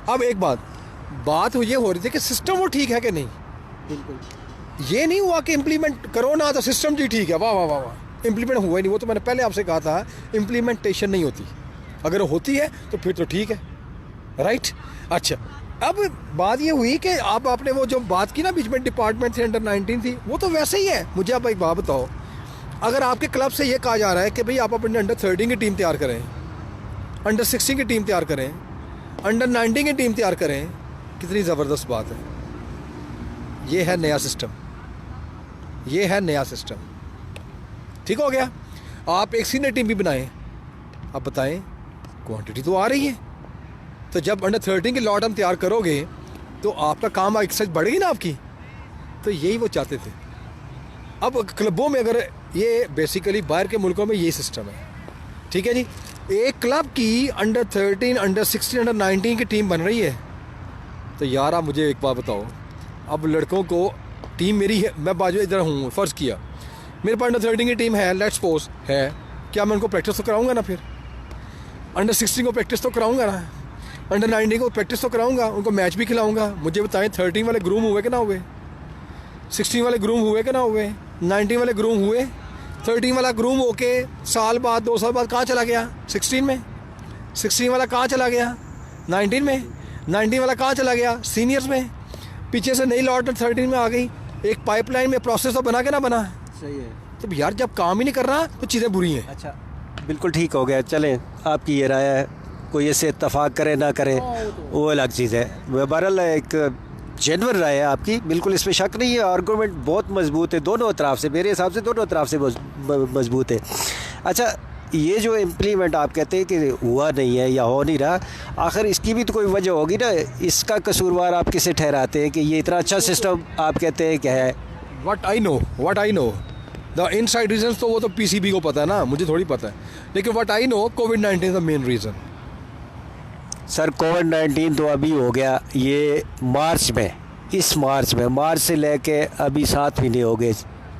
अब एक बात ये हो रही थी कि सिस्टम वो ठीक है कि नहीं। बिल्कुल ये नहीं हुआ कि इम्प्लीमेंट करो ना तो सिस्टम जी ठीक है, वाह वाह वाह वाह, इम्प्लीमेंट हुआ ही नहीं। वो तो मैंने पहले आपसे कहा था, इम्प्लीमेंटेशन नहीं होती, अगर होती है तो फिर तो ठीक है, राइट? अच्छा, अब बात ये हुई कि अब आपने वो जो बात की ना बीच में, डिपार्टमेंट थी, अंडर 19 थी, वो तो वैसे ही है। मुझे आप एक बात बताओ, अगर आपके क्लब से ये कहा जा रहा है कि भाई आप अपने अंडर 13 की टीम तैयार करें, अंडर 16 की टीम तैयार करें, अंडर 19 की टीम तैयार करें, कितनी ज़बरदस्त बात है। ये है नया सिस्टम, ये है नया सिस्टम। ठीक हो गया? आप एक सीनियर टीम भी बनाएं, आप बताएं क्वांटिटी तो आ रही है, तो जब अंडर 13 की लॉट हम तैयार करोगे तो आपका काम एक्सरसाइज बढ़ेगी ना आपकी। तो यही वो चाहते थे। अब क्लबों में अगर ये बेसिकली बाहर के मुल्कों में ये सिस्टम है, ठीक है जी, एक क्लब की अंडर 13, अंडर 16, अंडर 19 की टीम बन रही है, तो यार आप मुझे एक बात बताओ, अब लड़कों को टीम मेरी है, मैं बाजू इधर हूँ, फ़र्ज़ किया मेरे पास अंडर 13 की टीम है, लेट्स सपोज है, क्या मैं उनको प्रैक्टिस तो कराऊंगा ना? फिर अंडर 16 को प्रैक्टिस तो कराऊंगा ना, अंडर 19 को प्रैक्टिस तो कराऊंगा, उनको मैच भी खिलाऊंगा। मुझे बताएं 13 वाले ग्रूम हुए कि ना हुए, 16 वाले ग्रूम हुए कि ना हुए, 19 वाले ग्रूम हुए? 13 वाला ग्रूम होके साल बाद, 2 साल बाद कहाँ चला गया? 16 में। 16 वाला कहाँ चला गया? 19 में। 19 वाला कहाँ चला गया? सीनियर्स में। पीछे से नई लॉट 13 में आ गई। एक पाइपलाइन में प्रोसेस तो बना के ना बना। सही है। तो यार जब काम ही नहीं कर रहा तो चीज़ें बुरी हैं। अच्छा, बिल्कुल ठीक हो गया। चलें, आपकी ये राय है, कोई ऐसे इत्तफाक करे ना करे वो अलग चीज़ है। बहरहाल एक जेन्युइन राय है आपकी, बिल्कुल इसमें शक नहीं है। आर्गूमेंट बहुत मजबूत है दोनों तरफ से, मेरे हिसाब से दोनों तरफ से मजबूत है। अच्छा, ये जो इम्प्लीमेंट आप कहते हैं कि हुआ नहीं है या हो नहीं रहा, आखिर इसकी भी तो कोई वजह होगी ना। इसका कसूरवार आप किसे ठहराते हैं कि ये इतना अच्छा सिस्टम आप कहते हैं क्या है? What I know the inside reason तो वो तो पीसीबी को पता है ना, मुझे थोड़ी पता है। लेकिन व्हाट आई नो, कोविड-19 is the main reason. Sir कोविड-19 तो अभी हो गया, ये मार्च में, इस मार्च से लेके अभी 7 महीने हो गए,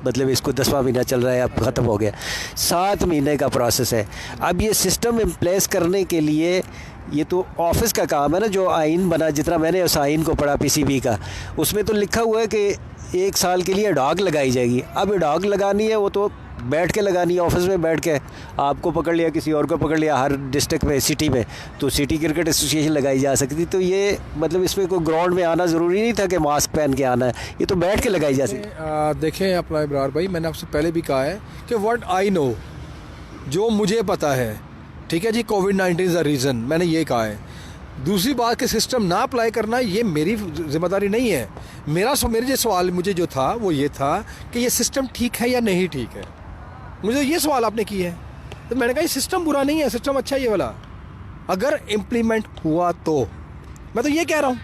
मतलब इसको 10वां महीना चल रहा है, अब ख़त्म हो गया, 7 महीने का प्रोसेस है। अब ये सिस्टम इन प्लेस करने के लिए ये तो ऑफिस का काम है ना, जो आइन बना, जितना मैंने उस आइन को पढ़ा पीसीबी का, उसमें तो लिखा हुआ है कि 1 साल के लिए डॉग लगाई जाएगी। अब डॉग लगानी है वो तो बैठ के लगानी है, ऑफिस में बैठ के, आपको पकड़ लिया, किसी और को पकड़ लिया, हर डिस्ट्रिक्ट में, सिटी में तो सिटी क्रिकेट एसोसिएशन लगाई जा सकती। तो ये मतलब इसमें कोई ग्राउंड में आना ज़रूरी नहीं था कि मास्क पहन के आना है, ये तो बैठ के लगाई जा सकती। देखें अपना इब्रार भाई, मैंने आपसे पहले भी कहा है कि व्हाट आई नो, जो मुझे पता है, ठीक है जी, कोविड-19 इज़ द रीज़न, मैंने ये कहा है। दूसरी बात कि सिस्टम ना अप्लाई करना ये मेरी जिम्मेदारी नहीं है। मेरे जो सवाल मुझे जो था वो ये था कि ये सिस्टम ठीक है या नहीं ठीक है, मुझे ये सवाल आपने किया है, तो मैंने कहा ये सिस्टम बुरा नहीं है, सिस्टम अच्छा है ये वाला, अगर इम्प्लीमेंट हुआ तो, मैं तो ये कह रहा हूँ,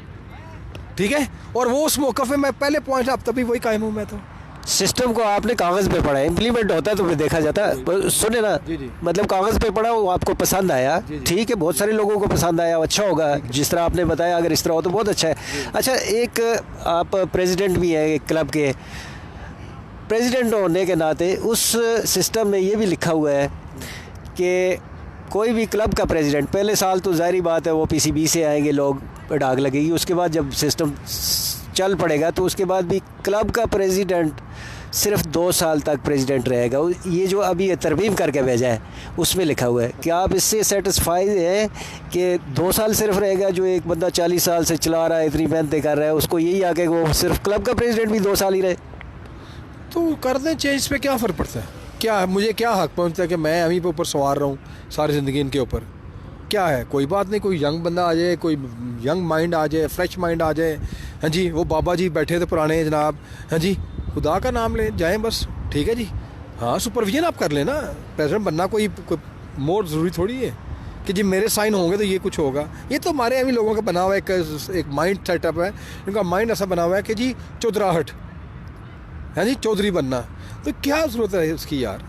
ठीक है। और वो उस मौके पे मैं पहले पॉइंट अब तभी वही कायम हूँ मैं तो। सिस्टम को आपने कागज़ पे पढ़ा है, इम्प्लीमेंट होता है तो फिर देखा जाता है। सुने ना, जी। मतलब कागज़ पे पढ़ा, वो आपको पसंद आया, ठीक है, बहुत सारे लोगों को पसंद आया, अच्छा होगा जिस तरह आपने बताया, अगर इस तरह हो तो बहुत अच्छा है। अच्छा, एक आप प्रेसिडेंट भी हैं एक क्लब के, प्रेसिडेंट होने के नाते उस सिस्टम में ये भी लिखा हुआ है कि कोई भी क्लब का प्रेसिडेंट, पहले साल तो ज़ाहिर बात है वो पीसीबी से आएंगे लोग, डाक लगेगी, उसके बाद जब सिस्टम चल पड़ेगा तो उसके बाद भी क्लब का प्रेसिडेंट सिर्फ 2 साल तक प्रेसिडेंट रहेगा। ये जो अभी तरमीम करके भेजा है उसमें लिखा हुआ है कि आप इससे सेटिस्फाइड हैं कि 2 साल सिर्फ रहेगा, जो एक बंदा 40 साल से चला रहा है, इतनी मेहनत कर रहा है, उसको यही आके वो सिर्फ क्लब का प्रेसिडेंट भी 2 साल ही रहे। तो कर दें चेंज पे, क्या फ़र्क पड़ता है, क्या मुझे क्या हक पहुंचता है कि मैं अभी पे ऊपर सवार रहा हूँ सारी ज़िंदगी इनके ऊपर, क्या है, कोई बात नहीं, कोई यंग बंदा आ जाए, कोई यंग माइंड आ जाए, फ्रेश माइंड आ जाए, हाँ जी, वो बाबा जी बैठे थे पुराने जनाब, हाँ जी, खुदा का नाम ले जाएं बस, ठीक है जी, हाँ, सुपरविजन आप कर लेना, प्रेसिडेंट बनना कोई मोर ज़रूरी थोड़ी है कि जी मेरे साइन होंगे तो ये कुछ होगा। ये तो हमारे अभी लोगों का बना हुआ एक माइंड सेटअप है, इनका माइंड ऐसा बना हुआ है कि जी चौधराहट, हाँ जी, चौधरी बनना, तो क्या ज़रूरत है इसकी यार।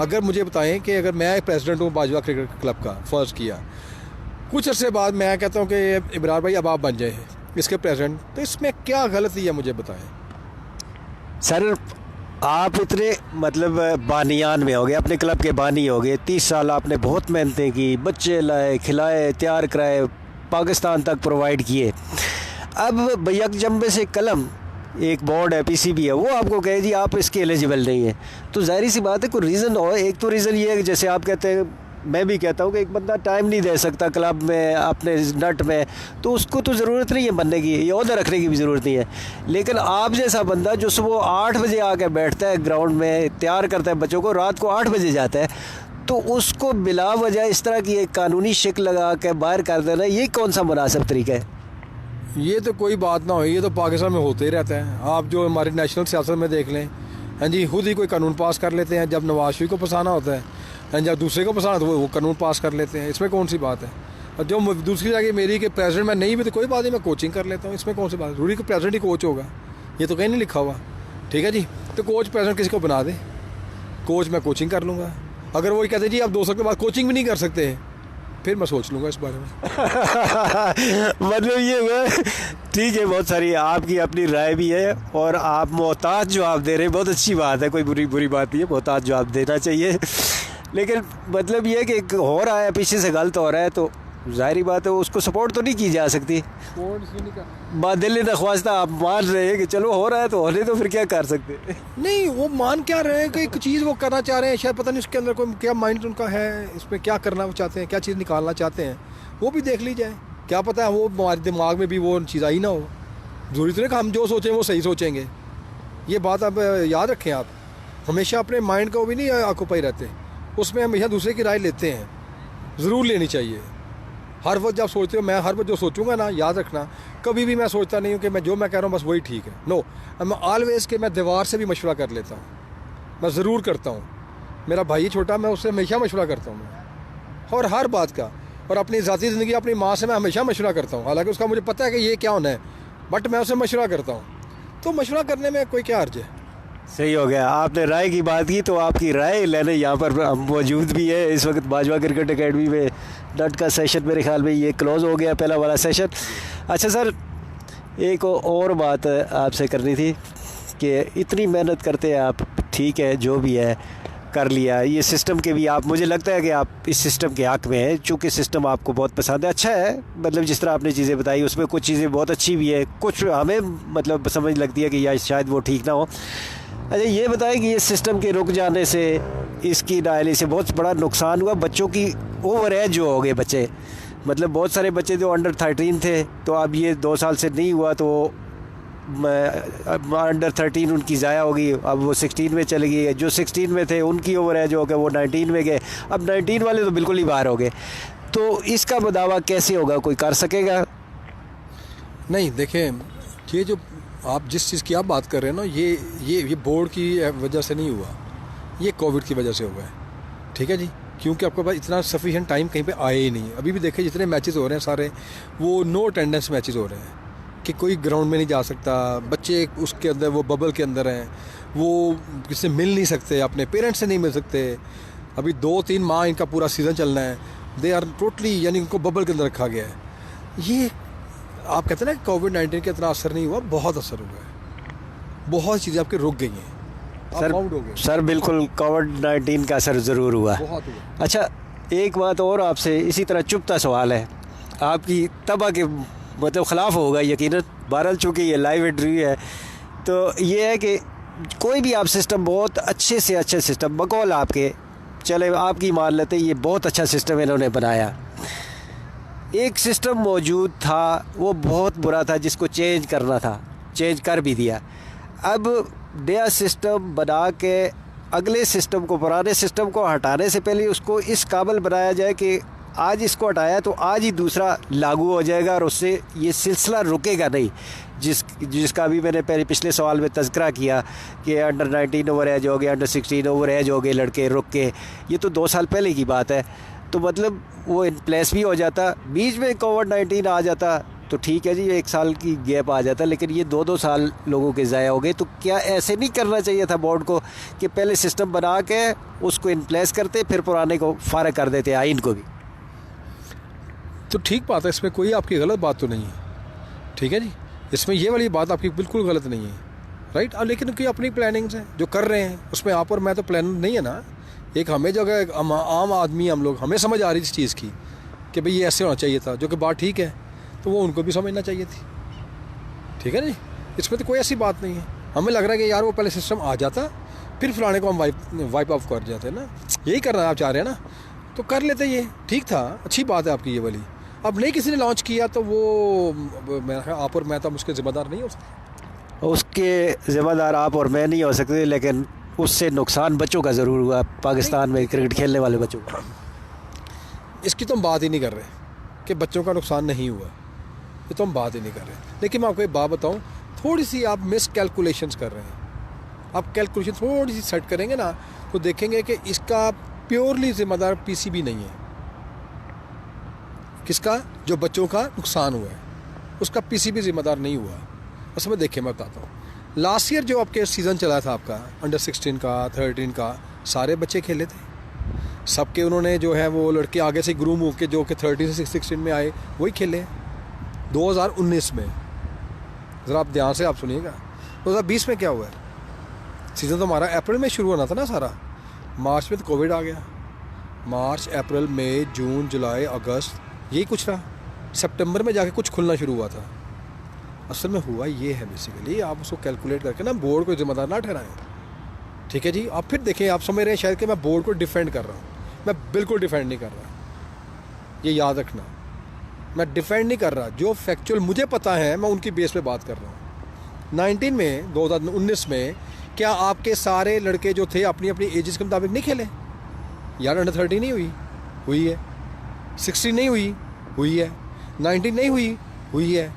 अगर मुझे बताएं कि अगर मैं प्रेसिडेंट हूँ बाजवा क्रिकेट क्लब का, फ़र्ज़ किया, कुछ अर्से बाद मैं कहता हूँ कि इब्रार भाई अब आप बन जाए इसके प्रेसिडेंट, तो इसमें क्या गलती है मुझे बताएं। सर आप इतने मतलब बानियान में हो गए, अपने क्लब के बानी हो गए, 30 साल आपने बहुत मेहनतें की, बच्चे लाए, खिलाए, तैयार कराए, पाकिस्तान तक प्रोवाइड किए। अब यकजम्बे से कलम एक बोर्ड है, पीसीबी है, वो आपको कहे जी आप इसके एलिजिबल नहीं है, तो ज़ाहिर सी बात है कोई रीज़न हो। एक तो रीज़न ये है कि जैसे आप कहते हैं, मैं भी कहता हूँ कि एक बंदा टाइम नहीं दे सकता क्लब में अपने नट में, तो उसको तो ज़रूरत नहीं है बनने की, ये ओहदा रखने की भी ज़रूरत नहीं है। लेकिन आप जैसा बंदा जो सुबह 8 बजे आके बैठता है ग्राउंड में, तैयार करता है बच्चों को, रात को 8 बजे जाता है, तो उसको बिला वजह इस तरह की एक कानूनी शिक लगा के बाहर कर देना, ये कौन सा मुनासिब तरीका है? ये तो कोई बात ना हो, ये तो पाकिस्तान में होते ही रहता है। आप जो हमारी नेशनल सियासत में देख लें, हाँ जी, खुद ही कोई कानून पास कर लेते हैं, जब नवाज शरीफ को फंसाना होता है, हाँ, जब दूसरे को फंसाना तो वो कानून पास कर लेते हैं, इसमें कौन सी बात है। और जो दूसरी जगह मेरी कि प्रेसिडेंट मैं नहीं भी तो कोई बात नहीं, मैं कोचिंग कर लेता हूँ, इसमें कौन सी बात, जरूरी कि प्रेसिडेंट ही कोच होगा, ये तो कहीं नहीं लिखा हुआ, ठीक है जी। तो कोच प्रेसिडेंट किसी को बना दे, कोच मैं कोचिंग कर लूँगा। अगर वो कहते जी आप 2 साल के बाद कोचिंग भी नहीं कर सकते, फिर मैं सोच लूँगा इस बारे में। मतलब ये हुआ, ठीक है, बहुत सारी आपकी अपनी राय भी है और आप मोहताज जवाब दे रहे हैं, बहुत अच्छी बात है, कोई बुरी बात नहीं है, मोहताज जवाब देना चाहिए। लेकिन मतलब ये कि हो रहा है, पीछे से गलत हो रहा है, तो ज़ाहिर बात है उसको सपोर्ट तो नहीं की जा सकती। बादल नख्वास्ता आप मान रहे हैं कि चलो हो रहा है तो होने, तो फिर क्या कर सकते नहीं, वो मान क्या रहे हैं कि एक चीज़ वो करना चाह रहे हैं, शायद पता नहीं उसके अंदर कोई क्या माइंड उनका है, इसमें क्या करना चाहते हैं, क्या चीज़ निकालना चाहते हैं, वो भी देख ली जाए। क्या पता है वो हमारे दिमाग में भी वो चीज़ आई ना हो, ज़रूरी तो नहीं कि हम जो सोचें वो सही सोचेंगे। ये बात आप याद रखें, आप हमेशा अपने माइंड को भी नहीं ऑक्यूपाई रहते, उसमें हमेशा दूसरे की राय लेते हैं, ज़रूर लेनी चाहिए। हर वक्त जब सोचते हो, मैं हर वक्त जो सोचूंगा ना, याद रखना, कभी भी मैं सोचता नहीं हूँ कि मैं जो मैं कह रहा हूँ बस वही ठीक है, नो, मैं ऑलवेज़ के मैं दीवार से भी मशवरा कर लेता हूँ, मैं ज़रूर करता हूँ। मेरा भाई छोटा, मैं उससे हमेशा मशवरा करता हूँ मैं, और हर बात का। और अपनी ज़ाती ज़िंदगी अपनी माँ से मैं हमेशा मशवरा करता हूँ, हालांकि उसका मुझे पता है कि ये क्या होना है, बट मैं उससे मशवरा करता हूँ। तो मशवरा करने में कोई क्या अर्ज है। सही हो गया, आपने राय की बात की, तो आपकी राय लेने यहाँ पर हम मौजूद भी है इस वक्त बाजवा क्रिकेट एकेडमी में। नट का सेशन मेरे ख्याल में ये क्लोज़ हो गया, पहला वाला सेशन। अच्छा सर, एक और बात आपसे करनी थी कि इतनी मेहनत करते हैं आप, ठीक है, जो भी है कर लिया। ये सिस्टम के भी आप, मुझे लगता है कि आप इस सिस्टम के हक़ में हैं, चूँकि सिस्टम आपको बहुत पसंद है, अच्छा है। मतलब जिस तरह आपने चीज़ें बताई उसमें कुछ चीज़ें बहुत अच्छी भी है, कुछ हमें मतलब समझ लगती है कि या शायद वो ठीक ना हो। अच्छा, ये बताएं कि ये सिस्टम के रुक जाने से, इसकी नाअहली से बहुत बड़ा नुकसान हुआ बच्चों की। ओवर एज जो हो गए बच्चे, मतलब बहुत सारे बच्चे जो अंडर 13 थे, तो अब ये 2 साल से नहीं हुआ तो अंडर 13 उनकी ज़ाया होगी, अब वो 16 में चले गई। जो 16 में थे उनकी ओवर एज हो गए, वो 19 में गए, अब 19 वाले तो बिल्कुल ही बाहर हो गए। तो इसका दावा कैसे होगा, कोई कर सकेगा? नहीं, देखें, ये जो आप जिस चीज़ की आप बात कर रहे हैं ना, ये बोर्ड की वजह से नहीं हुआ, ये कोविड की वजह से हुआ है। ठीक है जी, क्योंकि आपके पास इतना सफिशिएंट टाइम कहीं पे आए ही नहीं। अभी भी देखें जितने मैचेस हो रहे हैं सारे वो नो अटेंडेंस मैचेस हो रहे हैं, कि कोई ग्राउंड में नहीं जा सकता, बच्चे उसके अंदर वो बबल के अंदर हैं, वो किससे मिल नहीं सकते, अपने पेरेंट्स से नहीं मिल सकते। अभी 2-3 माह इनका पूरा सीज़न चलना है, दे आर टोटली, यानी उनको बबल के अंदर रखा गया है। ये आप कहते हैं ना कोविड-19 का इतना असर नहीं हुआ, बहुत असर हुआ है, बहुत चीज़ें आपके रुक गई हैं, सर, आउट हो गए। सर बिल्कुल कोविड-19 का असर ज़रूर हुआ। बहुत हुआ। अच्छा, एक बात और आपसे इसी तरह चुभता सवाल है, आपकी तबाह के मतलब ख़िलाफ़ होगा यकीनन, बहरहाल चूँकि ये लाइव इंटरव्यू है, तो ये है कि कोई भी आप सिस्टम, बहुत अच्छे से अच्छे सिस्टम बकौल आपके, चले आपकी मान लेते ये बहुत अच्छा सिस्टम इन्होंने बनाया। एक सिस्टम मौजूद था वो बहुत बुरा था, जिसको चेंज करना था, चेंज कर भी दिया। अब नया सिस्टम बना के अगले सिस्टम को, पुराने सिस्टम को हटाने से पहले उसको इस काबिल बनाया जाए कि आज इसको हटाया तो आज ही दूसरा लागू हो जाएगा और उससे ये सिलसिला रुकेगा नहीं। जिसका भी मैंने पहले पिछले सवाल में तज़किरा किया कि अंडर 19 ओवर एज हो गए, अंडर 16 ओवर एज हो गए लड़के रुक के, ये तो 2 साल पहले की बात है। तो मतलब वो इन प्लेस भी हो जाता, बीच में कोविड-19 आ जाता तो ठीक है जी, 1 साल की गैप आ जाता, लेकिन ये 2-2 साल लोगों के ज़ाया हो गए। तो क्या ऐसे नहीं करना चाहिए था बोर्ड को कि पहले सिस्टम बना के उसको इन प्लेस करते, फिर पुराने को फारग कर देते, आइन को भी? तो ठीक बात है, इसमें कोई आपकी गलत बात तो नहीं है। ठीक है जी, इसमें ये वाली बात आपकी बिल्कुल गलत नहीं है, राइट। लेकिन उनकी अपनी प्लानिंग्स हैं जो कर रहे हैं, उसमें आप और मैं तो प्लान नहीं है ना। एक हमें जो है आम आदमी, हम लोग, हमें समझ आ रही इस चीज़ की कि भाई ये ऐसे होना चाहिए था, जो कि बात ठीक है, तो वो उनको भी समझना चाहिए थी। ठीक है जी, इसमें तो कोई ऐसी बात नहीं है। हमें लग रहा है कि यार वो पहले सिस्टम आ जाता, फिर फलाने को हम वाइप ऑफ कर जाते ना, यही करना आप चाह रहे हैं ना, तो कर लेते, ये ठीक था, अच्छी बात है आपकी ये वाली। अब नहीं किसी ने लॉन्च किया तो वो मैं आप और मैं तो उसके ज़िम्मेदार नहीं हो सकते। उसके ज़िम्मेदार आप और मैं नहीं हो सकते, लेकिन उससे नुकसान बच्चों का ज़रूर हुआ, पाकिस्तान में क्रिकेट खेलने वाले बच्चों का। इसकी तो हम बात ही नहीं कर रहे कि बच्चों का नुकसान नहीं हुआ, ये तो हम बात ही नहीं कर रहे। लेकिन मैं आपको एक बात बताऊं, थोड़ी सी आप मिस कैलकुलेशंस कर रहे हैं। आप कैलकुलेशन थोड़ी सी सेट करेंगे ना, तो देखेंगे कि इसका प्योरली ज़िम्मेदार पीसीबी नहीं है। किसका? जो बच्चों का नुकसान हुआ है उसका पीसीबी ज़िम्मेदार नहीं हुआ। असल में देखिए, मैं बताता हूँ, लास्ट ईयर जो आपके सीज़न चला था आपका अंडर 16 का, 13 का, सारे बच्चे खेले थे, सबके उन्होंने जो है वो लड़के आगे से ग्रूम होकर जो कि 13 से 16 में आए वही खेले 2019 में। ज़रा आप ध्यान से आप सुनिएगा, 2020 में क्या हुआ है? सीज़न तो हमारा अप्रैल में शुरू होना था ना सारा, मार्च में तो कोविड आ गया। मार्च, अप्रैल, मई, जून, जुलाई, अगस्त, यही कुछ रहा। सितंबर में जाके कुछ खुलना शुरू हुआ था। असल में हुआ ये है बेसिकली, आप उसको कैलकुलेट करके ना बोर्ड को ज़िम्मेदार ना ठहराएं। ठीक है जी, आप फिर देखें, आप समझ रहे हैं शायद कि मैं बोर्ड को डिफेंड कर रहा हूँ। मैं बिल्कुल डिफेंड नहीं कर रहा, ये याद रखना, मैं डिफेंड नहीं कर रहा। जो फैक्चुअल मुझे पता है मैं उनकी बेस पे बात कर रहा हूँ। 2019 में क्या आपके सारे लड़के जो थे अपनी अपनी एजेस के मुताबिक नहीं खेले? यार अंडर 13 नहीं हुई है, 16 नहीं हुई है, 19 नहीं हुई है।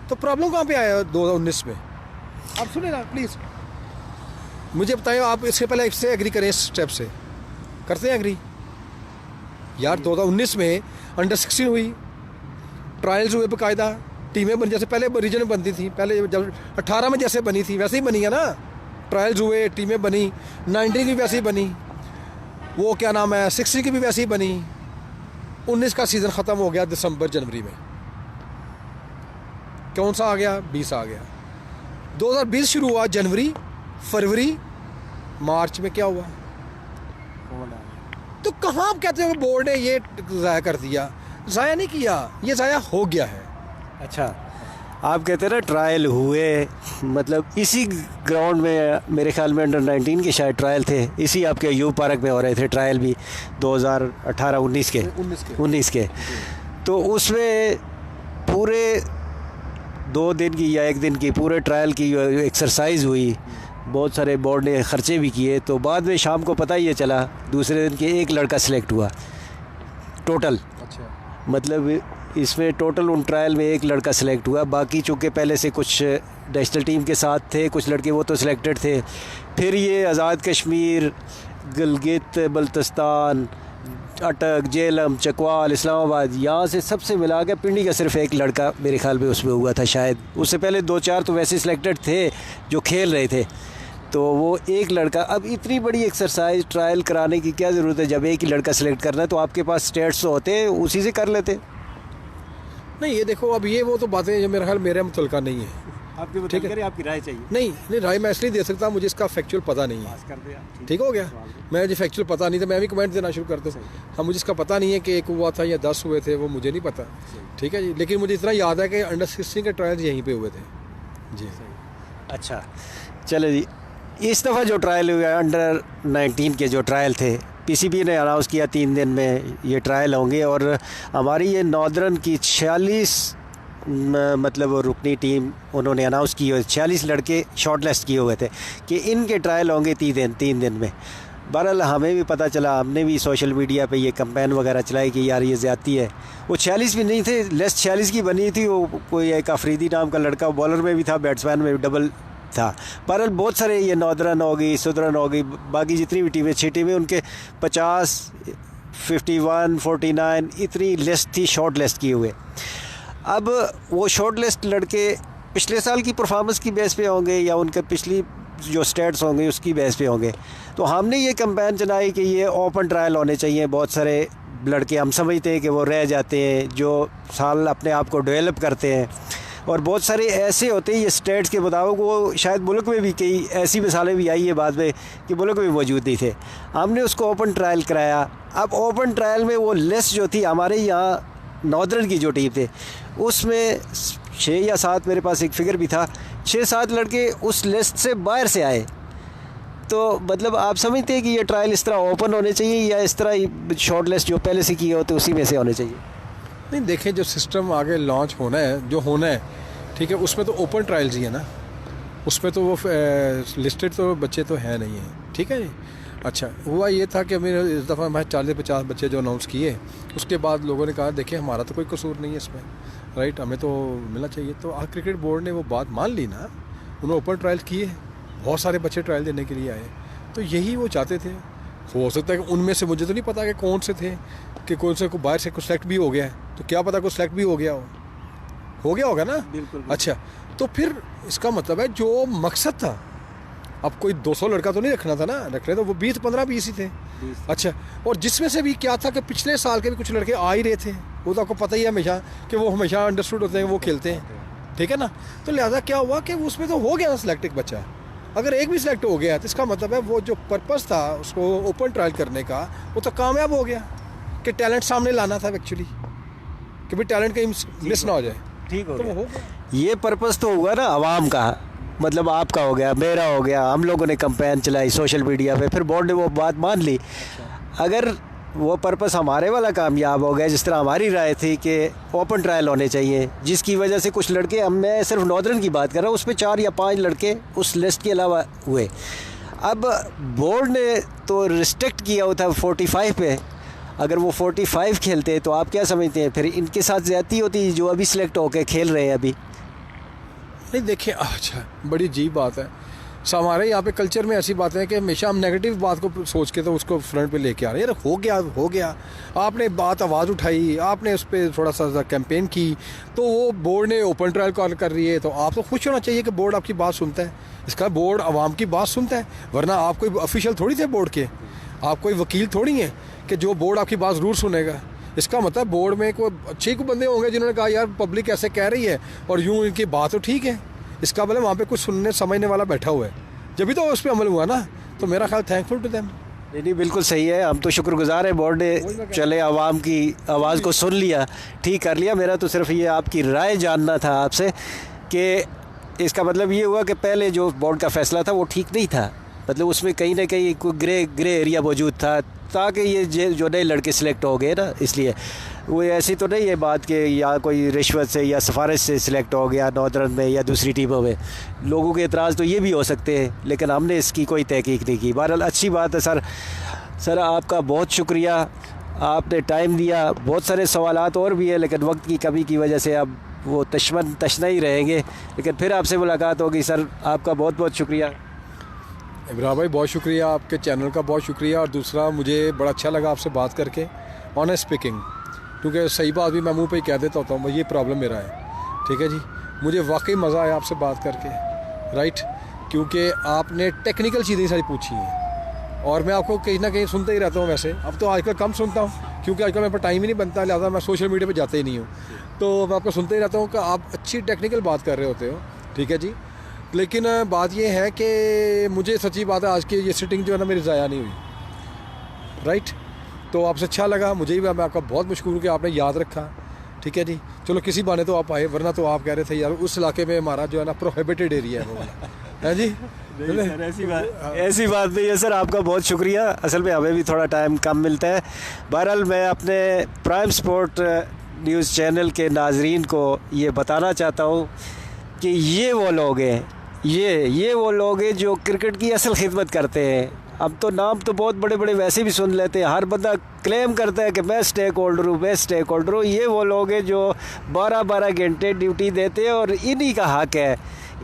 तो प्रॉब्लम कहाँ पे आया 2019 में? आप सुने ना प्लीज़, मुझे बताइए, आप इससे पहले इससे एग्री करें, इस स्टेप से करते हैं एग्री? यार 2019 में अंडर 16 हुई, ट्रायल्स हुए बाकायदा, टीमें बनी, जैसे पहले रीजन में बनती थी, पहले जब 18 में जैसे बनी थी वैसे ही बनी है ना। ट्रायल्स हुए, टीमें बनी, 19 की भी वैसे ही बनी, वो क्या नाम है 16 की भी वैसे ही बनी। 19 का सीज़न ख़त्म हो गया दिसंबर जनवरी में, कौन सा आ गया? 20 आ गया। 2020 शुरू हुआ जनवरी, फरवरी, मार्च में क्या हुआ? तो कहाँ आप कहते हो कि बोर्ड ने ये ज़ाया कर दिया? ज़ाया नहीं किया, ये ज़ाया हो गया है। अच्छा, आप कहते हैं ना ट्रायल हुए, मतलब इसी ग्राउंड में मेरे ख्याल में अंडर 19 के शायद ट्रायल थे, इसी आपके यू पार्क में हो रहे थे ट्रायल भी 2018-19 के 19 के। तो उसमें पूरे 2 दिन की या 1 दिन की पूरे ट्रायल की एक्सरसाइज हुई, बहुत सारे बोर्ड ने ख़र्चे भी किए। तो बाद में शाम को पता ही चला दूसरे दिन कि एक लड़का सिलेक्ट हुआ टोटल। अच्छा, मतलब इसमें टोटल उन ट्रायल में एक लड़का सिलेक्ट हुआ, बाकी चूँकि पहले से कुछ नेशनल टीम के साथ थे कुछ लड़के, वो तो सिलेक्टेड थे। फिर ये आज़ाद कश्मीर, गिलगित बल्तिस्तान, अटक, जेलम, चकवाल, इस्लामाबाद, यहाँ से सबसे मिला के पिंडी का सिर्फ एक लड़का मेरे ख्याल में उसमें हुआ था शायद। उससे पहले 2-4 तो वैसे सिलेक्टेड थे जो खेल रहे थे। तो वो एक लड़का, अब इतनी बड़ी एक्सरसाइज ट्रायल कराने की क्या ज़रूरत है? जब एक ही लड़का सेलेक्ट करना है तो आपके पास स्टेट्स तो होते हैं, उसी से कर लेते। नहीं ये देखो, अब ये वो तो बातें जो मेरा ख्याल मेरे मुतलका नहीं है। आपकी ठीक है, आपकी राय चाहिए। नहीं राय मैं इसलिए दे सकता, मुझे इसका फैक्चुअल पता नहीं है। ठीक हो गया, मैं जो फैक्चुअल पता नहीं था मैं भी कमेंट देना शुरू कर दूँ। हाँ, मुझे इसका पता नहीं है कि 1 हुआ था या 10 हुए थे, वो मुझे नहीं पता। ठीक है जी, लेकिन मुझे इतना याद है कि अंडर 16 के ट्रायल्स यहीं पे हुए थे जी। अच्छा चले जी, इस दफ़ा जो ट्रायल हुआ अंडर 19 के जो ट्रायल थे, पीसीबी ने अनाउंस किया 3 दिन में ये ट्रायल होंगे। और हमारी ये नॉर्दर्न की 46 मतलब रुकनी टीम उन्होंने अनाउंस की हुई, 46 लड़के शॉर्ट लिस्ट किए हुए थे कि इनके ट्रायल होंगे 3 दिन में। बहरहाल हमें भी पता चला, हमने भी सोशल मीडिया पे ये कैंपेन वगैरह चलाई कि यार ये ज़्यादती है। वो 46 भी नहीं थे, लिस्ट 46 की बनी थी। वो कोई एक अफरीदी नाम का लड़का बॉलर में भी था, बैट्समैन में भी डबल था। बहरहाल बहुत सारे ये नॉर्दर्न हो गई, सुदर्न हो गई, बाकी जितनी भी टीमें 6 टीमें, उनके 50, 51, 49 इतनी लिस्ट थी शॉर्ट लिस्ट किए हुए। अब वो शॉर्ट लिस्ट लड़के पिछले साल की परफॉर्मेंस की बेस पे होंगे या उनके पिछली जो स्टेट्स होंगे उसकी बेस पे होंगे। तो हमने ये कैंपेन चलाई कि ये ओपन ट्रायल होने चाहिए। बहुत सारे लड़के हम समझते हैं कि वो रह जाते हैं जो साल अपने आप को डेवलप करते हैं, और बहुत सारे ऐसे होते हैं ये स्टेट्स के मुताबिक, वो शायद मुल्क में भी कई ऐसी मिसालें भी आई है बाद में कि मुल्क में मौजूद नहीं थे। हमने उसको ओपन ट्रायल कराया। अब ओपन ट्रायल में वो लिस्ट जो थी हमारे यहाँ नॉर्दर्न की जो टीम थे उसमें 6 या 7, मेरे पास एक फिगर भी था, 6-7 लड़के उस लिस्ट से बाहर से आए। तो मतलब आप समझते हैं कि ये ट्रायल इस तरह ओपन होने चाहिए या इस तरह शॉर्ट लिस्ट जो पहले से किए होते उसी में से होने चाहिए? नहीं देखें, जो सिस्टम आगे लॉन्च होना है, जो होना है, ठीक है, उसमें तो ओपन ट्रायल्स ही है ना, उसमें तो वो लिस्टेड तो बच्चे तो हैं नहीं है। ठीक है जी। अच्छा, हुआ ये था कि मैंने इस दफ़ा मैं 40-50 बच्चे जो अनाउंस किए, उसके बाद लोगों ने कहा देखिए हमारा तो कोई कसूर नहीं है इसमें, राइट, हमें तो मिलना चाहिए। तो क्रिकेट बोर्ड ने वो बात मान ली ना, उन्होंने ओपन ट्रायल किए, बहुत सारे बच्चे ट्रायल देने के लिए आए। तो यही वो चाहते थे। हो सकता है कि उनमें से, मुझे तो नहीं पता कि कौन से थे, कि कौन से को बाहर से कुछ सेलेक्ट भी हो गया है, तो क्या पता कुछ सेलेक्ट भी हो गया होगा ना। बिल्कुल। अच्छा, तो फिर इसका मतलब है जो मकसद था, अब कोई 200 लड़का तो नहीं रखना था ना, रखने तो वो 15-20 ही थे। अच्छा, और जिसमें से भी क्या था कि पिछले साल के भी कुछ लड़के आ ही रहे थे, वो तो आपको पता ही है हमेशा कि वो हमेशा अंडरस्टूड होते हैं, वो खेलते हैं। ठीक है ना, तो लिहाजा क्या हुआ कि उसमें तो हो गया ना सिलेक्ट एक बच्चा। अगर एक भी सिलेक्ट हो गया तो इसका मतलब है वो जो पर्पस था उसको ओपन ट्रायल करने का, वो तो कामयाब हो गया कि टैलेंट सामने लाना था एक्चुअली, कि भाई टैलेंट कहीं मिस ना हो जाए। ठीक हो तो गया। हो गया। ये पर्पस तो हुआ ना आवाम का, मतलब आपका हो गया, मेरा हो गया, हम लोगों ने कैंपेन चलाई सोशल मीडिया पे, फिर बोर्ड ने वो बात मान ली। अगर वो पर्पस हमारे वाला कामयाब हो गया, जिस तरह हमारी राय थी कि ओपन ट्रायल होने चाहिए, जिसकी वजह से कुछ लड़के, मैं सिर्फ नॉर्दर्न की बात कर रहा हूँ, उसमें 4 या 5 लड़के उस लिस्ट के अलावा हुए। अब बोर्ड ने तो रिस्ट्रिक्ट किया हुआ था 45 पे, अगर वो 45 खेलते तो आप क्या समझते हैं फिर इनके साथ ज़्यादती होती जो अभी सिलेक्ट होकर खेल रहे हैं अभी? नहीं देखिए, अच्छा बड़ी अजीब बात है। हमारे यहाँ पे कल्चर में ऐसी बातें हैं कि हमेशा हम नेगेटिव बात को सोच के तो उसको फ्रंट पे लेके आ रहे हैं। यार हो गया, आपने बात आवाज़ उठाई, आपने उस पर थोड़ा सा कैंपेन की, तो वो बोर्ड ने ओपन ट्रायल कॉल कर रही है, तो आप तो खुश होना चाहिए कि बोर्ड आपकी बात सुनता है। इसका बोर्ड आवाम की बात सुनता है, वरना आप कोई ऑफिशियल थोड़ी थे बोर्ड के, आप कोई वकील थोड़ी हैं कि जो बोर्ड आपकी बात ज़रूर सुनेगा। इसका मतलब बोर्ड में कोई अच्छे को बंदे होंगे जिन्होंने कहा यार पब्लिक ऐसे कह रही है और यूँ इनकी बात तो ठीक है, इसका मतलब वहाँ पे कुछ सुनने समझने वाला बैठा हुआ है, जब भी तो उस पर अमल हुआ ना। तो मेरा ख्याल थैंकफुल टू देम। नहीं बिल्कुल सही है, हम तो शुक्रगुजार हैं, बोर्ड ने चले आवाम की आवाज़ को सुन लिया, ठीक कर लिया। मेरा तो सिर्फ ये आपकी राय जानना था आपसे कि इसका मतलब ये हुआ कि पहले जो बोर्ड का फ़ैसला था वो ठीक नहीं था, मतलब उसमें कहीं ना कहीं कोई ग्रे एरिया मौजूद था, ताकि ये जो नए लड़के सिलेक्ट हो गए ना, इसलिए वो ऐसी तो नहीं है बात कि या कोई रिश्वत से या सिफारिश से सिलेक्ट हो गया नॉर्दर्न में या दूसरी टीमों में। लोगों के एतराज़ तो ये भी हो सकते हैं, लेकिन हमने इसकी कोई तहकीक नहीं की। बहरहाल अच्छी बात है सर आपका बहुत शुक्रिया, आपने टाइम दिया। बहुत सारे सवालात और भी है, लेकिन वक्त की कमी की वजह से अब वो तशना ही रहेंगे, लेकिन फिर आपसे मुलाकात होगी। सर आपका बहुत बहुत शुक्रिया। इमरान भाई बहुत शुक्रिया, आपके चैनल का बहुत शुक्रिया। और दूसरा, मुझे बड़ा अच्छा लगा आपसे बात करके, ऑनेस्ट स्पीकिंग, क्योंकि सही बात भी मैं मुंह पे ही कह देता होता हूँ, ये प्रॉब्लम मेरा है। ठीक है जी, मुझे वाकई मज़ा आया आपसे बात करके, राइट, क्योंकि आपने टेक्निकल चीज़ें सारी पूछी हैं और मैं आपको कहीं ना कहीं सुनता ही रहता हूँ। वैसे अब तो आजकल कम सुनता हूँ, क्योंकि आजकल मेरे पास टाइम ही नहीं बनता, लिहाजा मैं सोशल मीडिया पर जाता ही नहीं हूँ। तो मैं आपको सुनता ही रहता हूँ कि आप अच्छी टेक्निकल बात कर रहे होते हो। ठीक है जी, लेकिन बात ये है कि मुझे सच्ची बात है, आज की ये सिटिंग जो है ना मेरी ज़ाया नहीं हुई, राइट। तो आपसे अच्छा लगा, मुझे भी, मैं आपका बहुत मशकूर हूँ कि आपने याद रखा। ठीक है जी, चलो किसी बहाने तो आप आए, वरना तो आप कह रहे थे यार उस इलाके में हमारा जो है ना प्रोहिबिटेड एरिया है वो है जी। ऐसी बात नहीं है सर, आपका बहुत शुक्रिया। असल में हमें भी थोड़ा टाइम कम मिलता है। बहरहाल मैं अपने प्राइम स्पोर्ट न्यूज़ चैनल के नाजरीन को ये बताना चाहता हूँ कि ये वो लोग हैं, ये वो लोग हैं जो क्रिकेट की असल खिदमत करते हैं। अब तो नाम तो बहुत बड़े बड़े वैसे भी सुन लेते हैं, हर बंदा क्लेम करता है कि मैं स्टेक होल्डर हूँ, मैं स्टेक होल्डर हूँ। ये वो लोग हैं जो 12-12 घंटे ड्यूटी देते हैं और इन्हीं का हक है,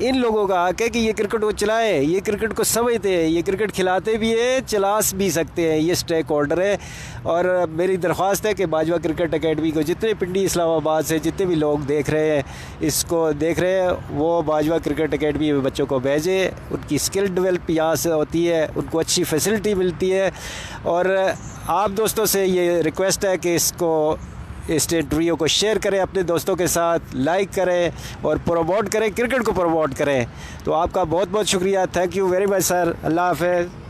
इन लोगों का हक है कि ये क्रिकेट को चलाएं, ये क्रिकेट को समझते हैं, ये क्रिकेट खिलाते भी हैं, चला भी सकते हैं, ये स्टेक होल्डर है। और मेरी दरख्वास्त है कि बाजवा क्रिकेट एकेडमी को जितने पिंडी इस्लामाबाद से जितने भी लोग देख रहे हैं, इसको देख रहे हैं, वो बाजवा क्रिकेट एकेडमी में बच्चों को भेजें। उनकी स्किल डेवलप यहाँ से होती है, उनको अच्छी फैसिलिटी मिलती है। और आप दोस्तों से ये रिक्वेस्ट है कि इसको इस इंटरव्यू को शेयर करें अपने दोस्तों के साथ, लाइक करें और प्रमोट करें, क्रिकेट को प्रमोट करें। तो आपका बहुत बहुत शुक्रिया, thank you very much sir, अल्लाह हाफ़िज़।